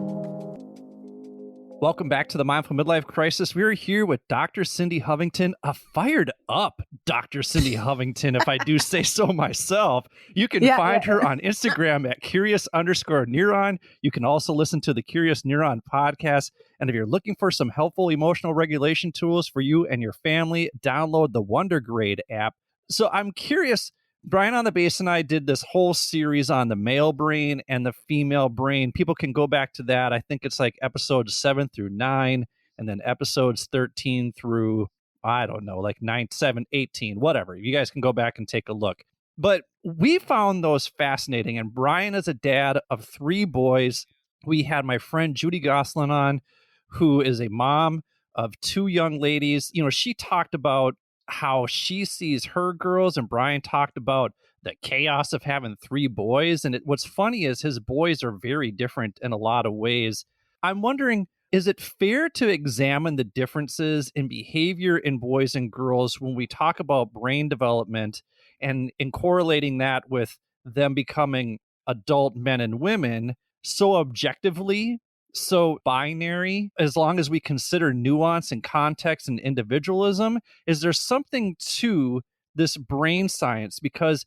Welcome back to the Mindful Midlife Crisis. We are here with Dr. Cindy Hovington, a fired up Dr. Cindy Hovington, if I do say so myself. You can find her on Instagram at curious_neuron. You can also listen to the Curious Neuron podcast. And if you're looking for some helpful emotional regulation tools for you and your family, download the Wonder Grade app. So I'm curious, Brian on the Bass and I did this whole series on the male brain and the female brain. People can go back to that. I think it's like episodes 7 through 9, and then episodes 13 through, I don't know, like 9, 7, 18, whatever. You guys can go back and take a look. But we found those fascinating. And Brian is a dad of 3 boys. We had my friend Judy Goslin on, who is a mom of 2 young ladies. You know, she talked about how she sees her girls, and Brian talked about the chaos of having 3 boys. And what's funny is his boys are very different in a lot of ways. I'm wondering, is it fair to examine the differences in behavior in boys and girls when we talk about brain development and in correlating that with them becoming adult men and women so objectively, so binary, as long as we consider nuance and context and individualism? Is there something to this brain science? Because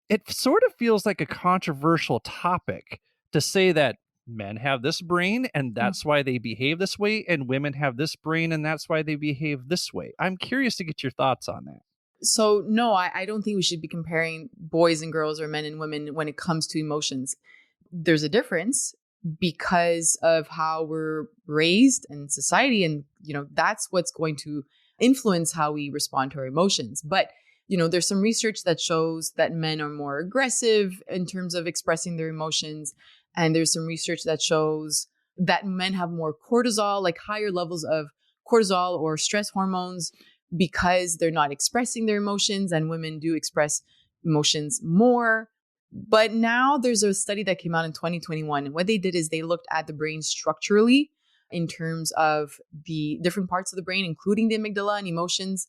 it sort of feels like a controversial topic to say that men have this brain and that's why they behave this way, and women have this brain and that's why they behave this way. I'm curious to get your thoughts on that. So no, I don't think we should be comparing boys and girls or men and women when it comes to emotions. There's a difference because of how we're raised in society. And, that's what's going to influence how we respond to our emotions. But, there's some research that shows that men are more aggressive in terms of expressing their emotions. And there's some research that shows that men have more cortisol, like higher levels of cortisol or stress hormones, because they're not expressing their emotions, and women do express emotions more. But now there's a study that came out in 2021. And what they did is they looked at the brain structurally in terms of the different parts of the brain, including the amygdala and emotions.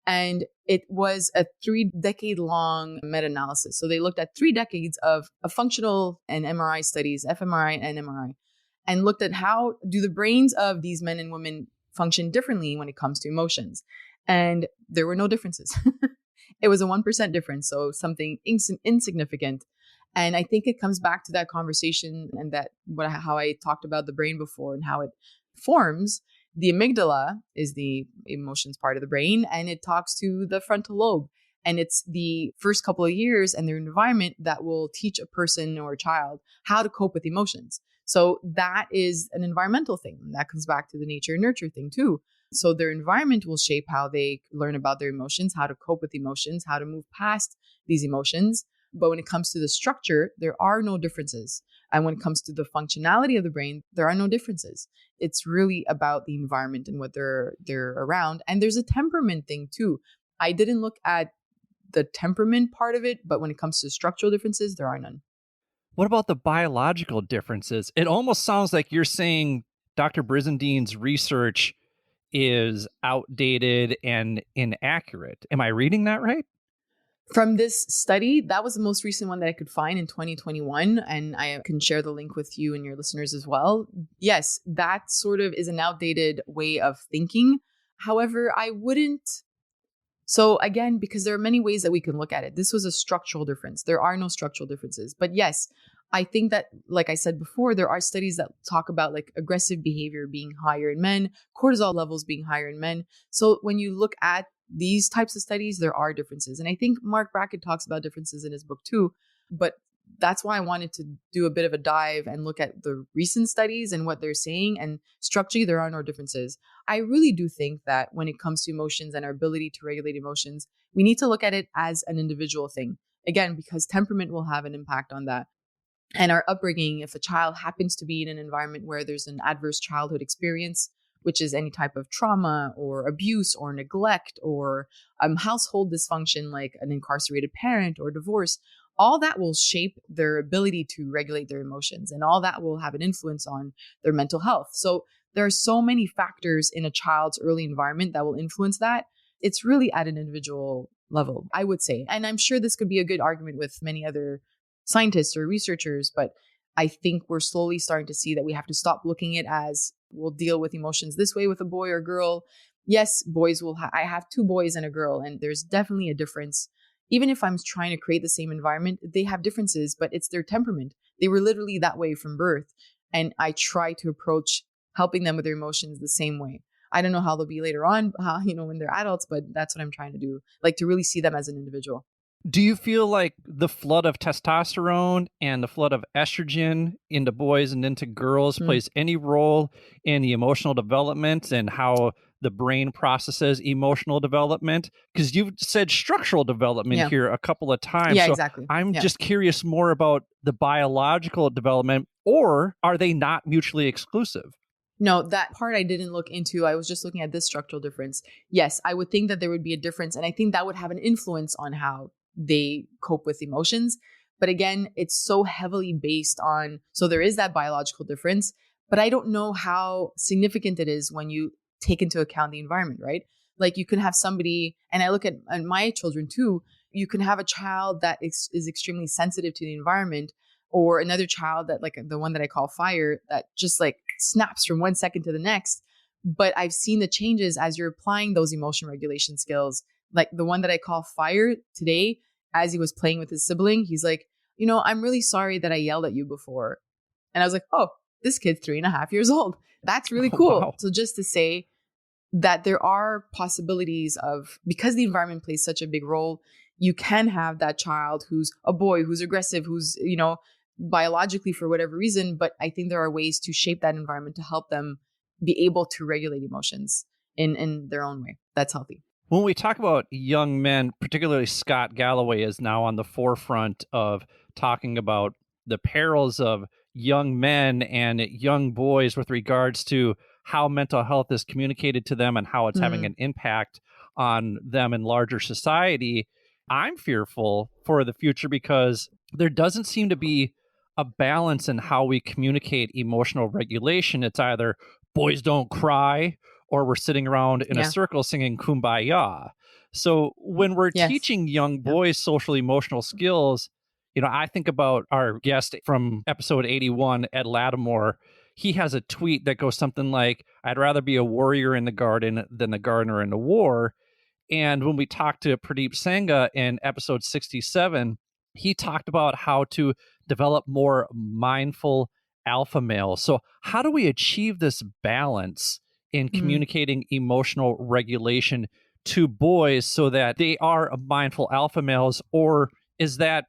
And it was a 3-decade-long meta-analysis. So they looked at 3 decades of functional and MRI studies, fMRI and MRI, and looked at how do the brains of these men and women function differently when it comes to emotions. And there were no differences. It was a 1% difference, so something insignificant. And I think it comes back to that conversation and how I talked about the brain before and how it forms. The amygdala is the emotions part of the brain, and it talks to the frontal lobe. And it's the first couple of years and their environment that will teach a person or a child how to cope with emotions. So that is an environmental thing. And that comes back to the nature and nurture thing too. So their environment will shape how they learn about their emotions, how to cope with emotions, how to move past these emotions. But when it comes to the structure, there are no differences. And when it comes to the functionality of the brain, there are no differences. It's really about the environment and what they're around. And there's a temperament thing too. I didn't look at the temperament part of it, but when it comes to structural differences, there are none. What about the biological differences? It almost sounds like you're saying Dr. Brisendine's research is outdated and inaccurate. Am I reading that right? From this study, that was the most recent one that I could find in 2021, and I can share the link with you and your listeners as well. Yes, that sort of is an outdated way of thinking. However, I wouldn't So again, because there are many ways that we can look at it, this was a structural difference. There are no structural differences. But yes, I think that, like I said before, there are studies that talk about like aggressive behavior being higher in men, cortisol levels being higher in men. So when you look at these types of studies, there are differences. And I think Mark Brackett talks about differences in his book too. But that's why I wanted to do a bit of a dive and look at the recent studies and what they're saying. And structurally, there are no differences. I really do think that when it comes to emotions and our ability to regulate emotions, we need to look at it as an individual thing. Again, because temperament will have an impact on that. And our upbringing, if a child happens to be in an environment where there's an adverse childhood experience, which is any type of trauma or abuse or neglect or household dysfunction like an incarcerated parent or divorce, all that will shape their ability to regulate their emotions, and all that will have an influence on their mental health. So there are so many factors in a child's early environment that will influence that. It's really at an individual level, I would say. And I'm sure this could be a good argument with many other scientists or researchers, but I think we're slowly starting to see that we have to stop looking at it as we'll deal with emotions this way with a boy or girl. Yes, boys will I have two boys and a girl, and there's definitely a difference. Even if I'm trying to create the same environment, they have differences, but it's their temperament. They were literally that way from birth. And I try to approach helping them with their emotions the same way. I don't know how they'll be later on, when they're adults, but that's what I'm trying to do, like to really see them as an individual. Do you feel like the flood of testosterone and the flood of estrogen into boys and into girls plays any role in the emotional development and how the brain processes emotional development? Because you've said structural development here a couple of times. Yeah, so exactly. I'm Yeah. just curious more about the biological development, or are they not mutually exclusive? No, that part I didn't look into. I was just looking at this structural difference. Yes, I would think that there would be a difference. And I think that would have an influence on how they cope with emotions. But again, it's so heavily based on, so there is that biological difference, but I don't know how significant it is when you take into account the environment, right? Like you can have somebody, and I look at my children too, you can have a child that is extremely sensitive to the environment, or another child that, like the one that I call fire, that just like snaps from 1 second to the next. But I've seen the changes as you're applying those emotion regulation skills. Like the one that I call fire today, as he was playing with his sibling, he's like, I'm really sorry that I yelled at you before. And I was like, oh, this kid's 3.5 years old. That's really cool. Wow. So just to say that there are possibilities of, because the environment plays such a big role, you can have that child who's a boy, who's aggressive, who's, biologically for whatever reason. But I think there are ways to shape that environment to help them be able to regulate emotions in their own way. That's healthy. When we talk about young men, particularly Scott Galloway is now on the forefront of talking about the perils of young men and young boys with regards to how mental health is communicated to them and how it's having an impact on them in larger society. I'm fearful for the future because there doesn't seem to be a balance in how we communicate emotional regulation. It's either boys don't cry, or we're sitting around in a circle singing Kumbaya. So when we're teaching young boys social emotional skills, I think about our guest from episode 81, Ed Lattimore. He has a tweet that goes something like, I'd rather be a warrior in the garden than the gardener in the war. And when we talked to Pradeep Sangha in episode 67, he talked about how to develop more mindful alpha males. So how do we achieve this balance in communicating emotional regulation to boys so that they are mindful alpha males, or is that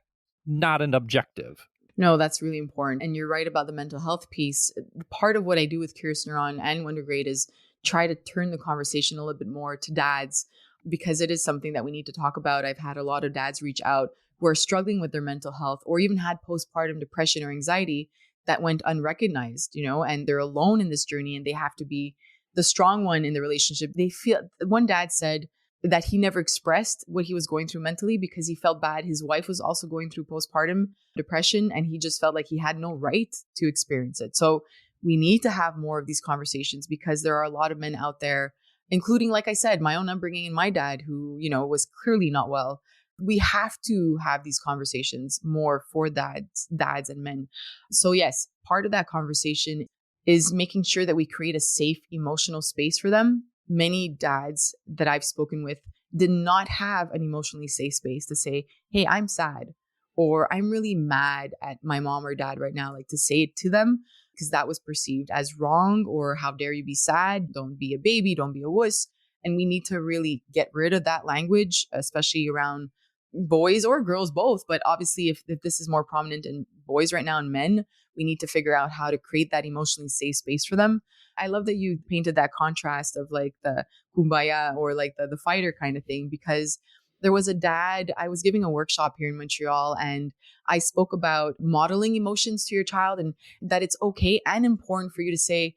not an objective? No, that's really important. And you're right about the mental health piece. Part of what I do with Curious Neuron and Wondergrade is try to turn the conversation a little bit more to dads, because it is something that we need to talk about. I've had a lot of dads reach out who are struggling with their mental health or even had postpartum depression or anxiety that went unrecognized, and they're alone in this journey and they have to be the strong one in the relationship. They feel, one dad said that he never expressed what he was going through mentally because he felt bad. His wife was also going through postpartum depression and he just felt like he had no right to experience it. So we need to have more of these conversations because there are a lot of men out there, including, like I said, my own upbringing and my dad who, was clearly not well. We have to have these conversations more for dads and men. So yes, part of that conversation is making sure that we create a safe emotional space for them. Many dads that I've spoken with did not have an emotionally safe space to say, hey, I'm sad, or I'm really mad at my mom or dad right now, like to say it to them, because that was perceived as wrong, or how dare you be sad? Don't be a baby, don't be a wuss. And we need to really get rid of that language, especially around boys or girls, both. But obviously, if this is more prominent in boys right now and men, we need to figure out how to create that emotionally safe space for them. I love that you painted that contrast of like the kumbaya or like the fighter kind of thing, because there was a dad, I was giving a workshop here in Montreal, and I spoke about modeling emotions to your child, and that it's okay and important for you to say,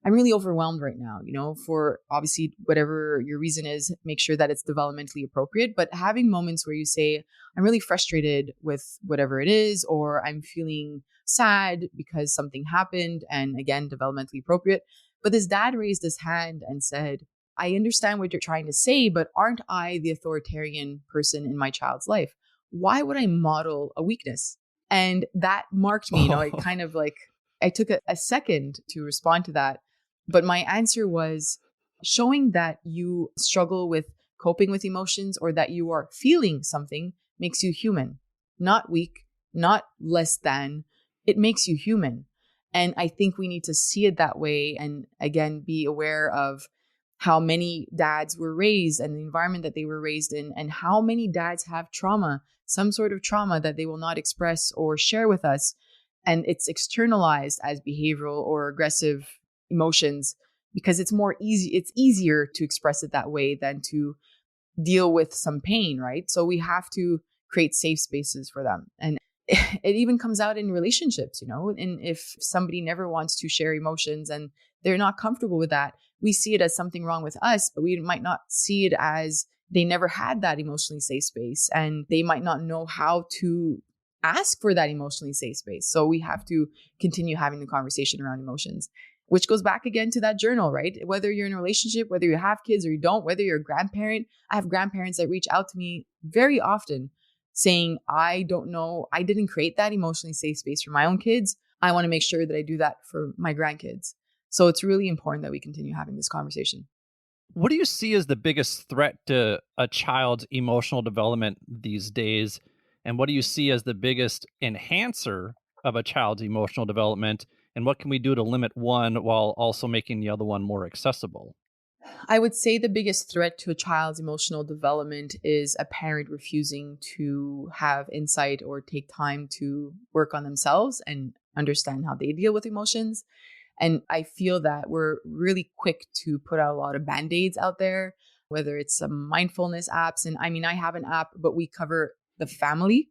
I'm really overwhelmed right now, for obviously whatever your reason is, make sure that it's developmentally appropriate. But having moments where you say, I'm really frustrated with whatever it is, or I'm feeling sad because something happened, and again, developmentally appropriate. But this dad raised his hand and said, I understand what you're trying to say, but aren't I the authoritarian person in my child's life? Why would I model a weakness? And that marked me, it kind of like, I took a second to respond to that. But my answer was showing that you struggle with coping with emotions, or that you are feeling something, makes you human, not weak, not less than. It makes you human. And I think we need to see it that way. And again, be aware of how many dads were raised and the environment that they were raised in, and how many dads have trauma, some sort of trauma that they will not express or share with us. And it's externalized as behavioral or aggressive emotions, because it's easier to express it that way than to deal with some pain, right? So we have to create safe spaces for them. And it even comes out in relationships, and if somebody never wants to share emotions and they're not comfortable with that, we see it as something wrong with us, but we might not see it as they never had that emotionally safe space, and they might not know how to ask for that emotionally safe space. So we have to continue having the conversation around emotions, which goes back again to that journal, right? Whether you're in a relationship, whether you have kids or you don't, whether you're a grandparent. I have grandparents that reach out to me very often saying, I don't know, I didn't create that emotionally safe space for my own kids. I want to make sure that I do that for my grandkids. So it's really important that we continue having this conversation. What do you see as the biggest threat to a child's emotional development these days? And what do you see as the biggest enhancer of a child's emotional development? And what can we do to limit one while also making the other one more accessible? I would say the biggest threat to a child's emotional development is a parent refusing to have insight or take time to work on themselves and understand how they deal with emotions. And I feel that we're really quick to put out a lot of band-aids out there, whether it's some mindfulness apps. And I mean, I have an app, but we cover the family.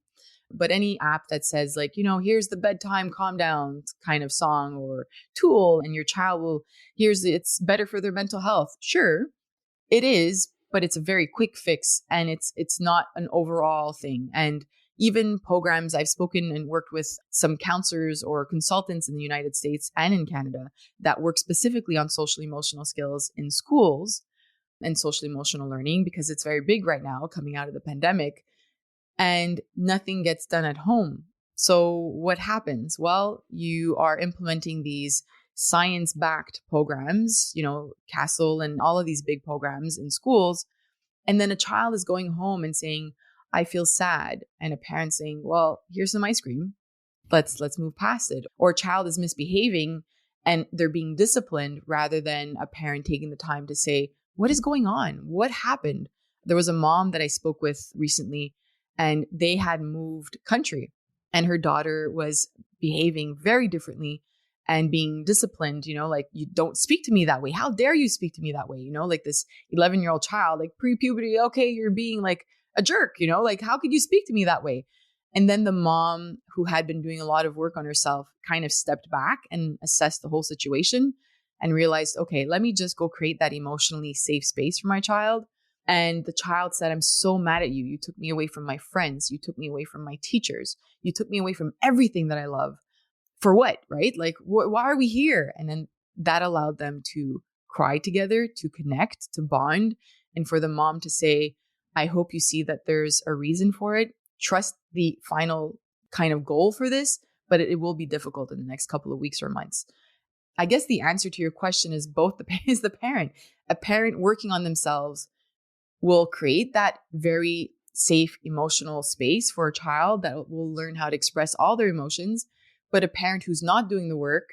But any app that says like, here's the bedtime calm down kind of song or tool, and your child will, it's better for their mental health. Sure, it is, but it's a very quick fix, and it's not an overall thing. And even programs, I've spoken and worked with some counselors or consultants in the United States and in Canada that work specifically on social emotional skills in schools and social emotional learning, because it's very big right now coming out of the pandemic. And nothing gets done at home. So what happens? Well, you are implementing these science-backed programs, Castle and all of these big programs in schools. And then a child is going home and saying, I feel sad. And a parent saying, well, here's some ice cream. Let's move past it. Or a child is misbehaving and they're being disciplined, rather than a parent taking the time to say, what is going on? What happened? There was a mom that I spoke with recently, and they had moved country, and her daughter was behaving very differently and being disciplined, like, you don't speak to me that way. How dare you speak to me that way? Like this 11-year-old child, like pre-puberty. Okay, you're being like a jerk, like, how could you speak to me that way? And then the mom, who had been doing a lot of work on herself, kind of stepped back and assessed the whole situation and realized, okay, let me just go create that emotionally safe space for my child. And the child said, I'm so mad at you. You took me away from my friends. You took me away from my teachers. You took me away from everything that I love. For what, right? Like, why are we here? And then that allowed them to cry together, to connect, to bond. And for the mom to say, I hope you see that there's a reason for it. Trust the final kind of goal for this, but it will be difficult in the next couple of weeks or months. I guess the answer to your question is both the parent, a parent working on themselves will create that very safe emotional space for a child that will learn how to express all their emotions. But a parent who's not doing the work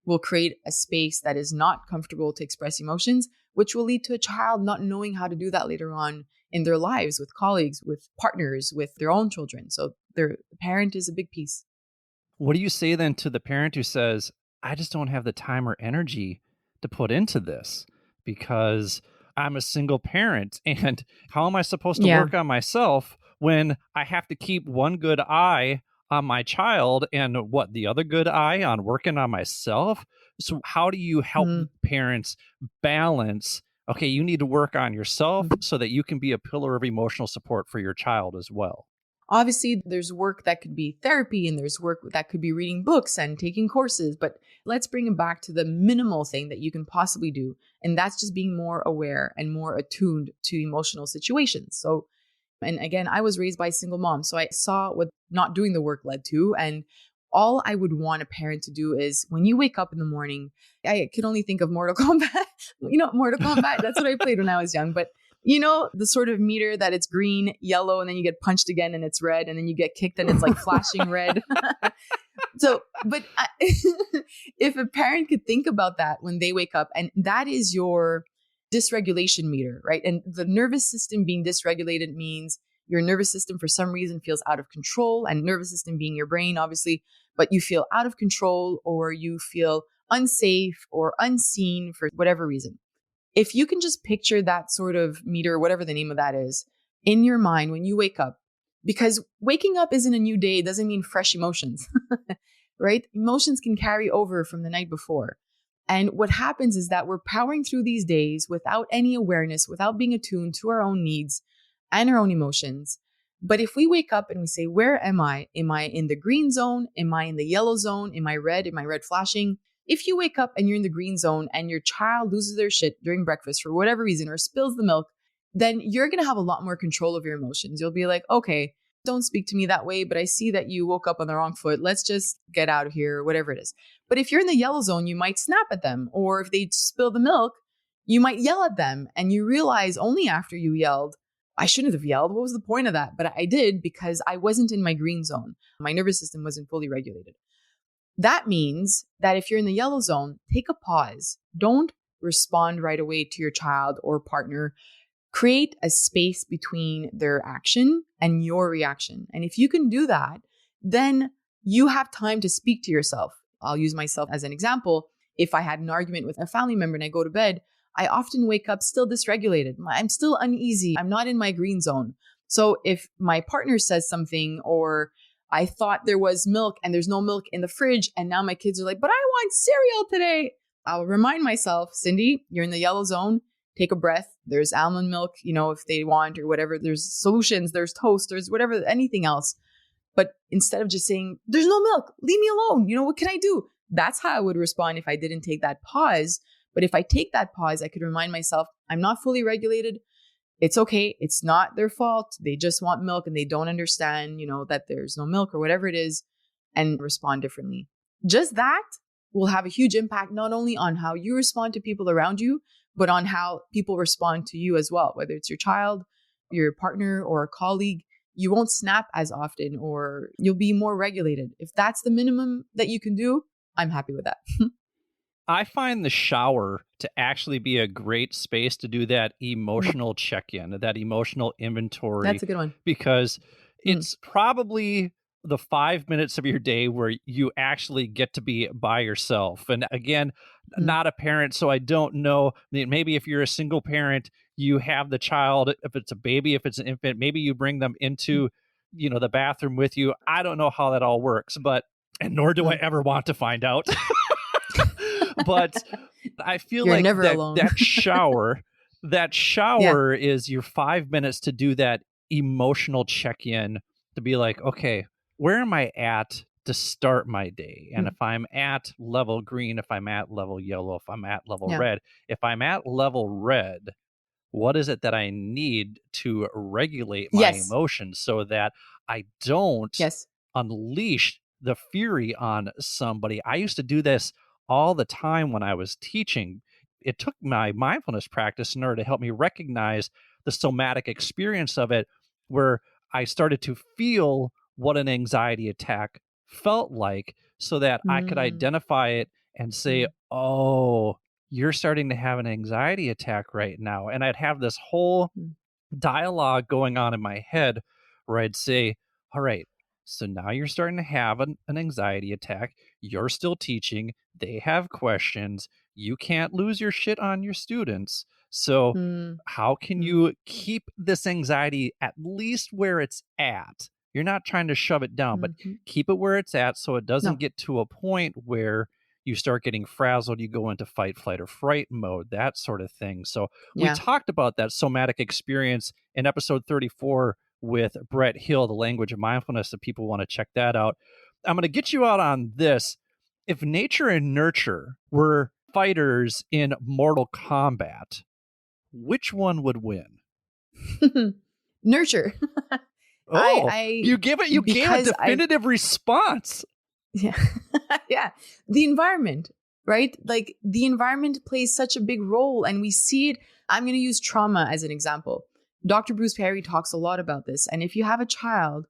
will create a space that is not comfortable to express emotions, which will lead to a child not knowing how to do that later on in their lives with colleagues, with partners, with their own children. So the parent is a big piece. What do you say then to the parent who says, I just don't have the time or energy to put into this because I'm a single parent and how am I supposed to Yeah. work on myself when I have to keep one good eye on my child and what the other good eye on working on myself? So how do you help Mm. parents balance, okay, you need to work on yourself Mhm. so that you can be a pillar of emotional support for your child as well? Obviously, there's work that could be therapy and there's work that could be reading books and taking courses, but let's bring it back to the minimal thing that you can possibly do. And that's just being more aware and more attuned to emotional situations. So, and again, I was raised by a single mom, so I saw what not doing the work led to. And all I would want a parent to do is when you wake up in the morning, I could only think of Mortal Kombat. Mortal Kombat, that's what I played when I was young. But the sort of meter that it's green, yellow, and then you get punched again and it's red, and then you get kicked and it's like flashing red. So, but if a parent could think about that when they wake up, and that is your dysregulation meter, right? And the nervous system being dysregulated means your nervous system for some reason feels out of control, and nervous system being your brain, obviously, but you feel out of control or you feel unsafe or unseen for whatever reason. If you can just picture that sort of meter, whatever the name of that is, in your mind when you wake up, because waking up isn't a new day, doesn't mean fresh emotions, right? Emotions can carry over from the night before. And what happens is that we're powering through these days without any awareness, without being attuned to our own needs and our own emotions. But if we wake up and we say, where am I? Am I in the green zone? Am I in the yellow zone? Am I red? Am I red flashing? If you wake up and you're in the green zone and your child loses their shit during breakfast for whatever reason or spills the milk, then you're going to have a lot more control of your emotions. You'll be like, okay, don't speak to me that way, but I see that you woke up on the wrong foot. Let's just get out of here, whatever it is. But if you're in the yellow zone, you might snap at them. Or if they spill the milk, you might yell at them. And you realize only after you yelled, I shouldn't have yelled. What was the point of that? But I did because I wasn't in my green zone. My nervous system wasn't fully regulated. That means that if you're in the yellow zone, take a pause. Don't respond right away to your child or partner. Create a space between their action and your reaction. And if you can do that, then you have time to speak to yourself. I'll use myself as an example. If I had an argument with a family member and I go to bed, I often wake up still dysregulated. I'm still uneasy. I'm not in my green zone. So if my partner says something, or I thought there was milk and there's no milk in the fridge, and now my kids are like, but I want cereal today, I'll remind myself, Cindy, you're in the yellow zone. Take a breath. There's almond milk, if they want, or whatever. There's solutions, there's toast, there's whatever, anything else. But instead of just saying, there's no milk, leave me alone. What can I do? That's how I would respond if I didn't take that pause. But if I take that pause, I could remind myself, I'm not fully regulated. It's okay. It's not their fault. They just want milk and they don't understand, that there's no milk or whatever it is, and respond differently. Just that will have a huge impact, not only on how you respond to people around you, but on how people respond to you as well, whether it's your child, your partner, or a colleague. You won't snap as often, or you'll be more regulated. If that's the minimum that you can do, I'm happy with that. I find the shower to actually be a great space to do that emotional check-in, that emotional inventory. That's a good one. Because it's probably the 5 minutes of your day where you actually get to be by yourself. And again, not a parent, so I don't know. Maybe if you're a single parent, you have the child, if it's a baby, if it's an infant, maybe you bring them into, the bathroom with you. I don't know how that all works, and nor do I ever want to find out. But I feel You're like never alone. that shower is your 5 minutes to do that emotional check-in, to be like, okay, where am I at to start my day? And if I'm at level green, if I'm at level yellow, if I'm at level red, if I'm at level red, what is it that I need to regulate my emotions so that I don't unleash the fury on somebody? I used to do this all the time when I was teaching. It took my mindfulness practice in order to help me recognize the somatic experience of it, where I started to feel what an anxiety attack felt like so that I could Mm, identify it and say, mm, oh, you're starting to have an anxiety attack right now. And I'd have this whole mm, dialogue going on in my head where I'd say, all right, so now you're starting to have an anxiety attack. You're still teaching. They have questions. You can't lose your shit on your students. So, mm, how can mm, you keep this anxiety at least where it's at? You're not trying to shove it down, but mhm. keep it where it's at so it doesn't No. get to a point where you start getting frazzled, you go into fight, flight, or fright mode, that sort of thing. So, we Yeah. talked about that somatic experience in episode 34 with Brett Hill, The Language of Mindfulness, if people want to check that out. I'm going to get you out on this. If nature and nurture were fighters in Mortal Kombat, which one would win? Nurture. Oh, I you gave a because I definitive response. yeah. Yeah. The environment, right? Like the environment plays such a big role and we see it. I'm going to use trauma as an example. Dr. Bruce Perry talks a lot about this. And if you have a child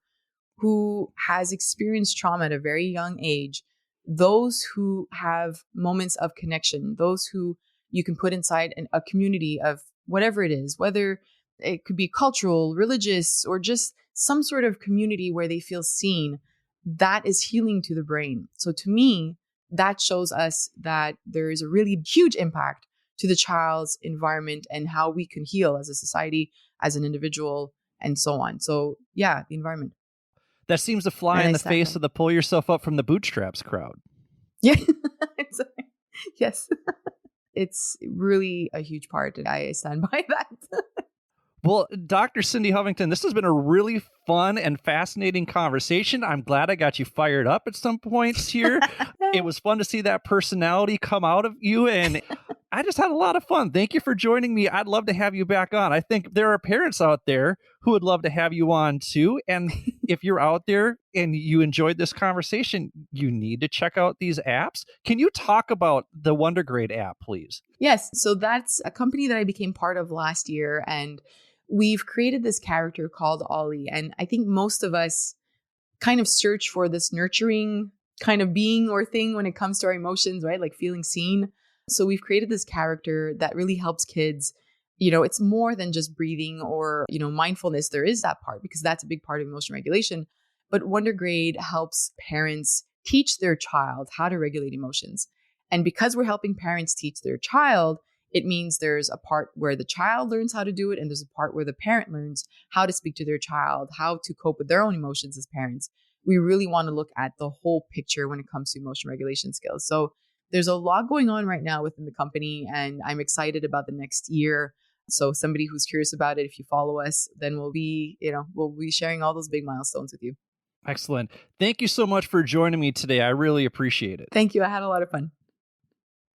who has experienced trauma at a very young age, those who have moments of connection, those who you can put inside a community of whatever it is, whether it could be cultural, religious, or just some sort of community where they feel seen, that is healing to the brain. So to me, that shows us that there is a really huge impact to the child's environment and how we can heal as a society, as an individual, and so on. So yeah, the environment. That seems to fly And in I the stand by face it. of the pull yourself up from the bootstraps crowd. Yeah. It's- yes. It's really a huge part. And I stand by that. Well, Dr. Cindy Hovington, this has been a really fun and fascinating conversation. I'm glad I got you fired up at some points here. It was fun to see that personality come out of you, and I just had a lot of fun. Thank you for joining me. I'd love to have you back on. I think there are parents out there who would love to have you on too. And if you're out there and you enjoyed this conversation, you need to check out these apps. Can you talk about the Wondergrade app, please? Yes. So that's a company that I became part of last year. And we've created this character called Ollie. And I think most of us kind of search for this nurturing kind of being or thing when it comes to our emotions, right? Like feeling seen. So we've created this character that really helps kids. You know, it's more than just breathing or, mindfulness. There is that part because that's a big part of emotion regulation. But Wondergrade helps parents teach their child how to regulate emotions. And because we're helping parents teach their child, it means there's a part where the child learns how to do it, and there's a part where the parent learns how to speak to their child, how to cope with their own emotions as parents. We really want to look at the whole picture when it comes to emotion regulation skills. So there's a lot going on right now within the company, and I'm excited about the next year. So somebody who's curious about it, if you follow us, then we'll be sharing all those big milestones with you. Excellent. Thank you so much for joining me today. I really appreciate it. Thank you. I had a lot of fun.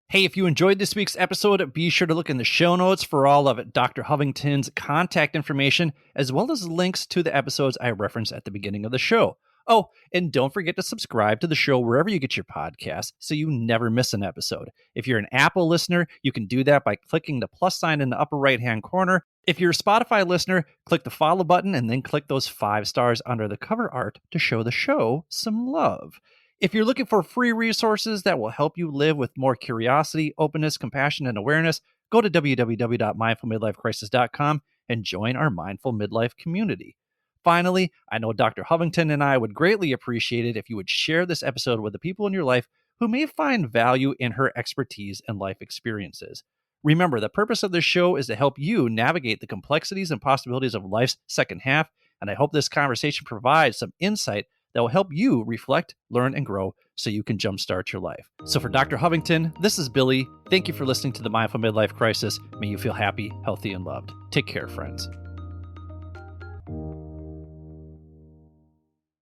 Hey, if you enjoyed this week's episode, be sure to look in the show notes for all of Dr. Hovington's contact information, as well as links to the episodes I referenced at the beginning of the show. Oh, and don't forget to subscribe to the show wherever you get your podcasts so you never miss an episode. If you're an Apple listener, you can do that by clicking the plus sign in the upper right-hand corner. If you're a Spotify listener, click the follow button and then click those 5 stars under the cover art to show the show some love. If you're looking for free resources that will help you live with more curiosity, openness, compassion, and awareness, go to www.mindfulmidlifecrisis.com and join our Mindful Midlife community. Finally, I know Dr. Hovington and I would greatly appreciate it if you would share this episode with the people in your life who may find value in her expertise and life experiences. Remember, the purpose of this show is to help you navigate the complexities and possibilities of life's second half, and I hope this conversation provides some insight that will help you reflect, learn, and grow so you can jumpstart your life. So for Dr. Hovington, this is Billy. Thank you for listening to the Mindful Midlife Crisis. May you feel happy, healthy, and loved. Take care, friends.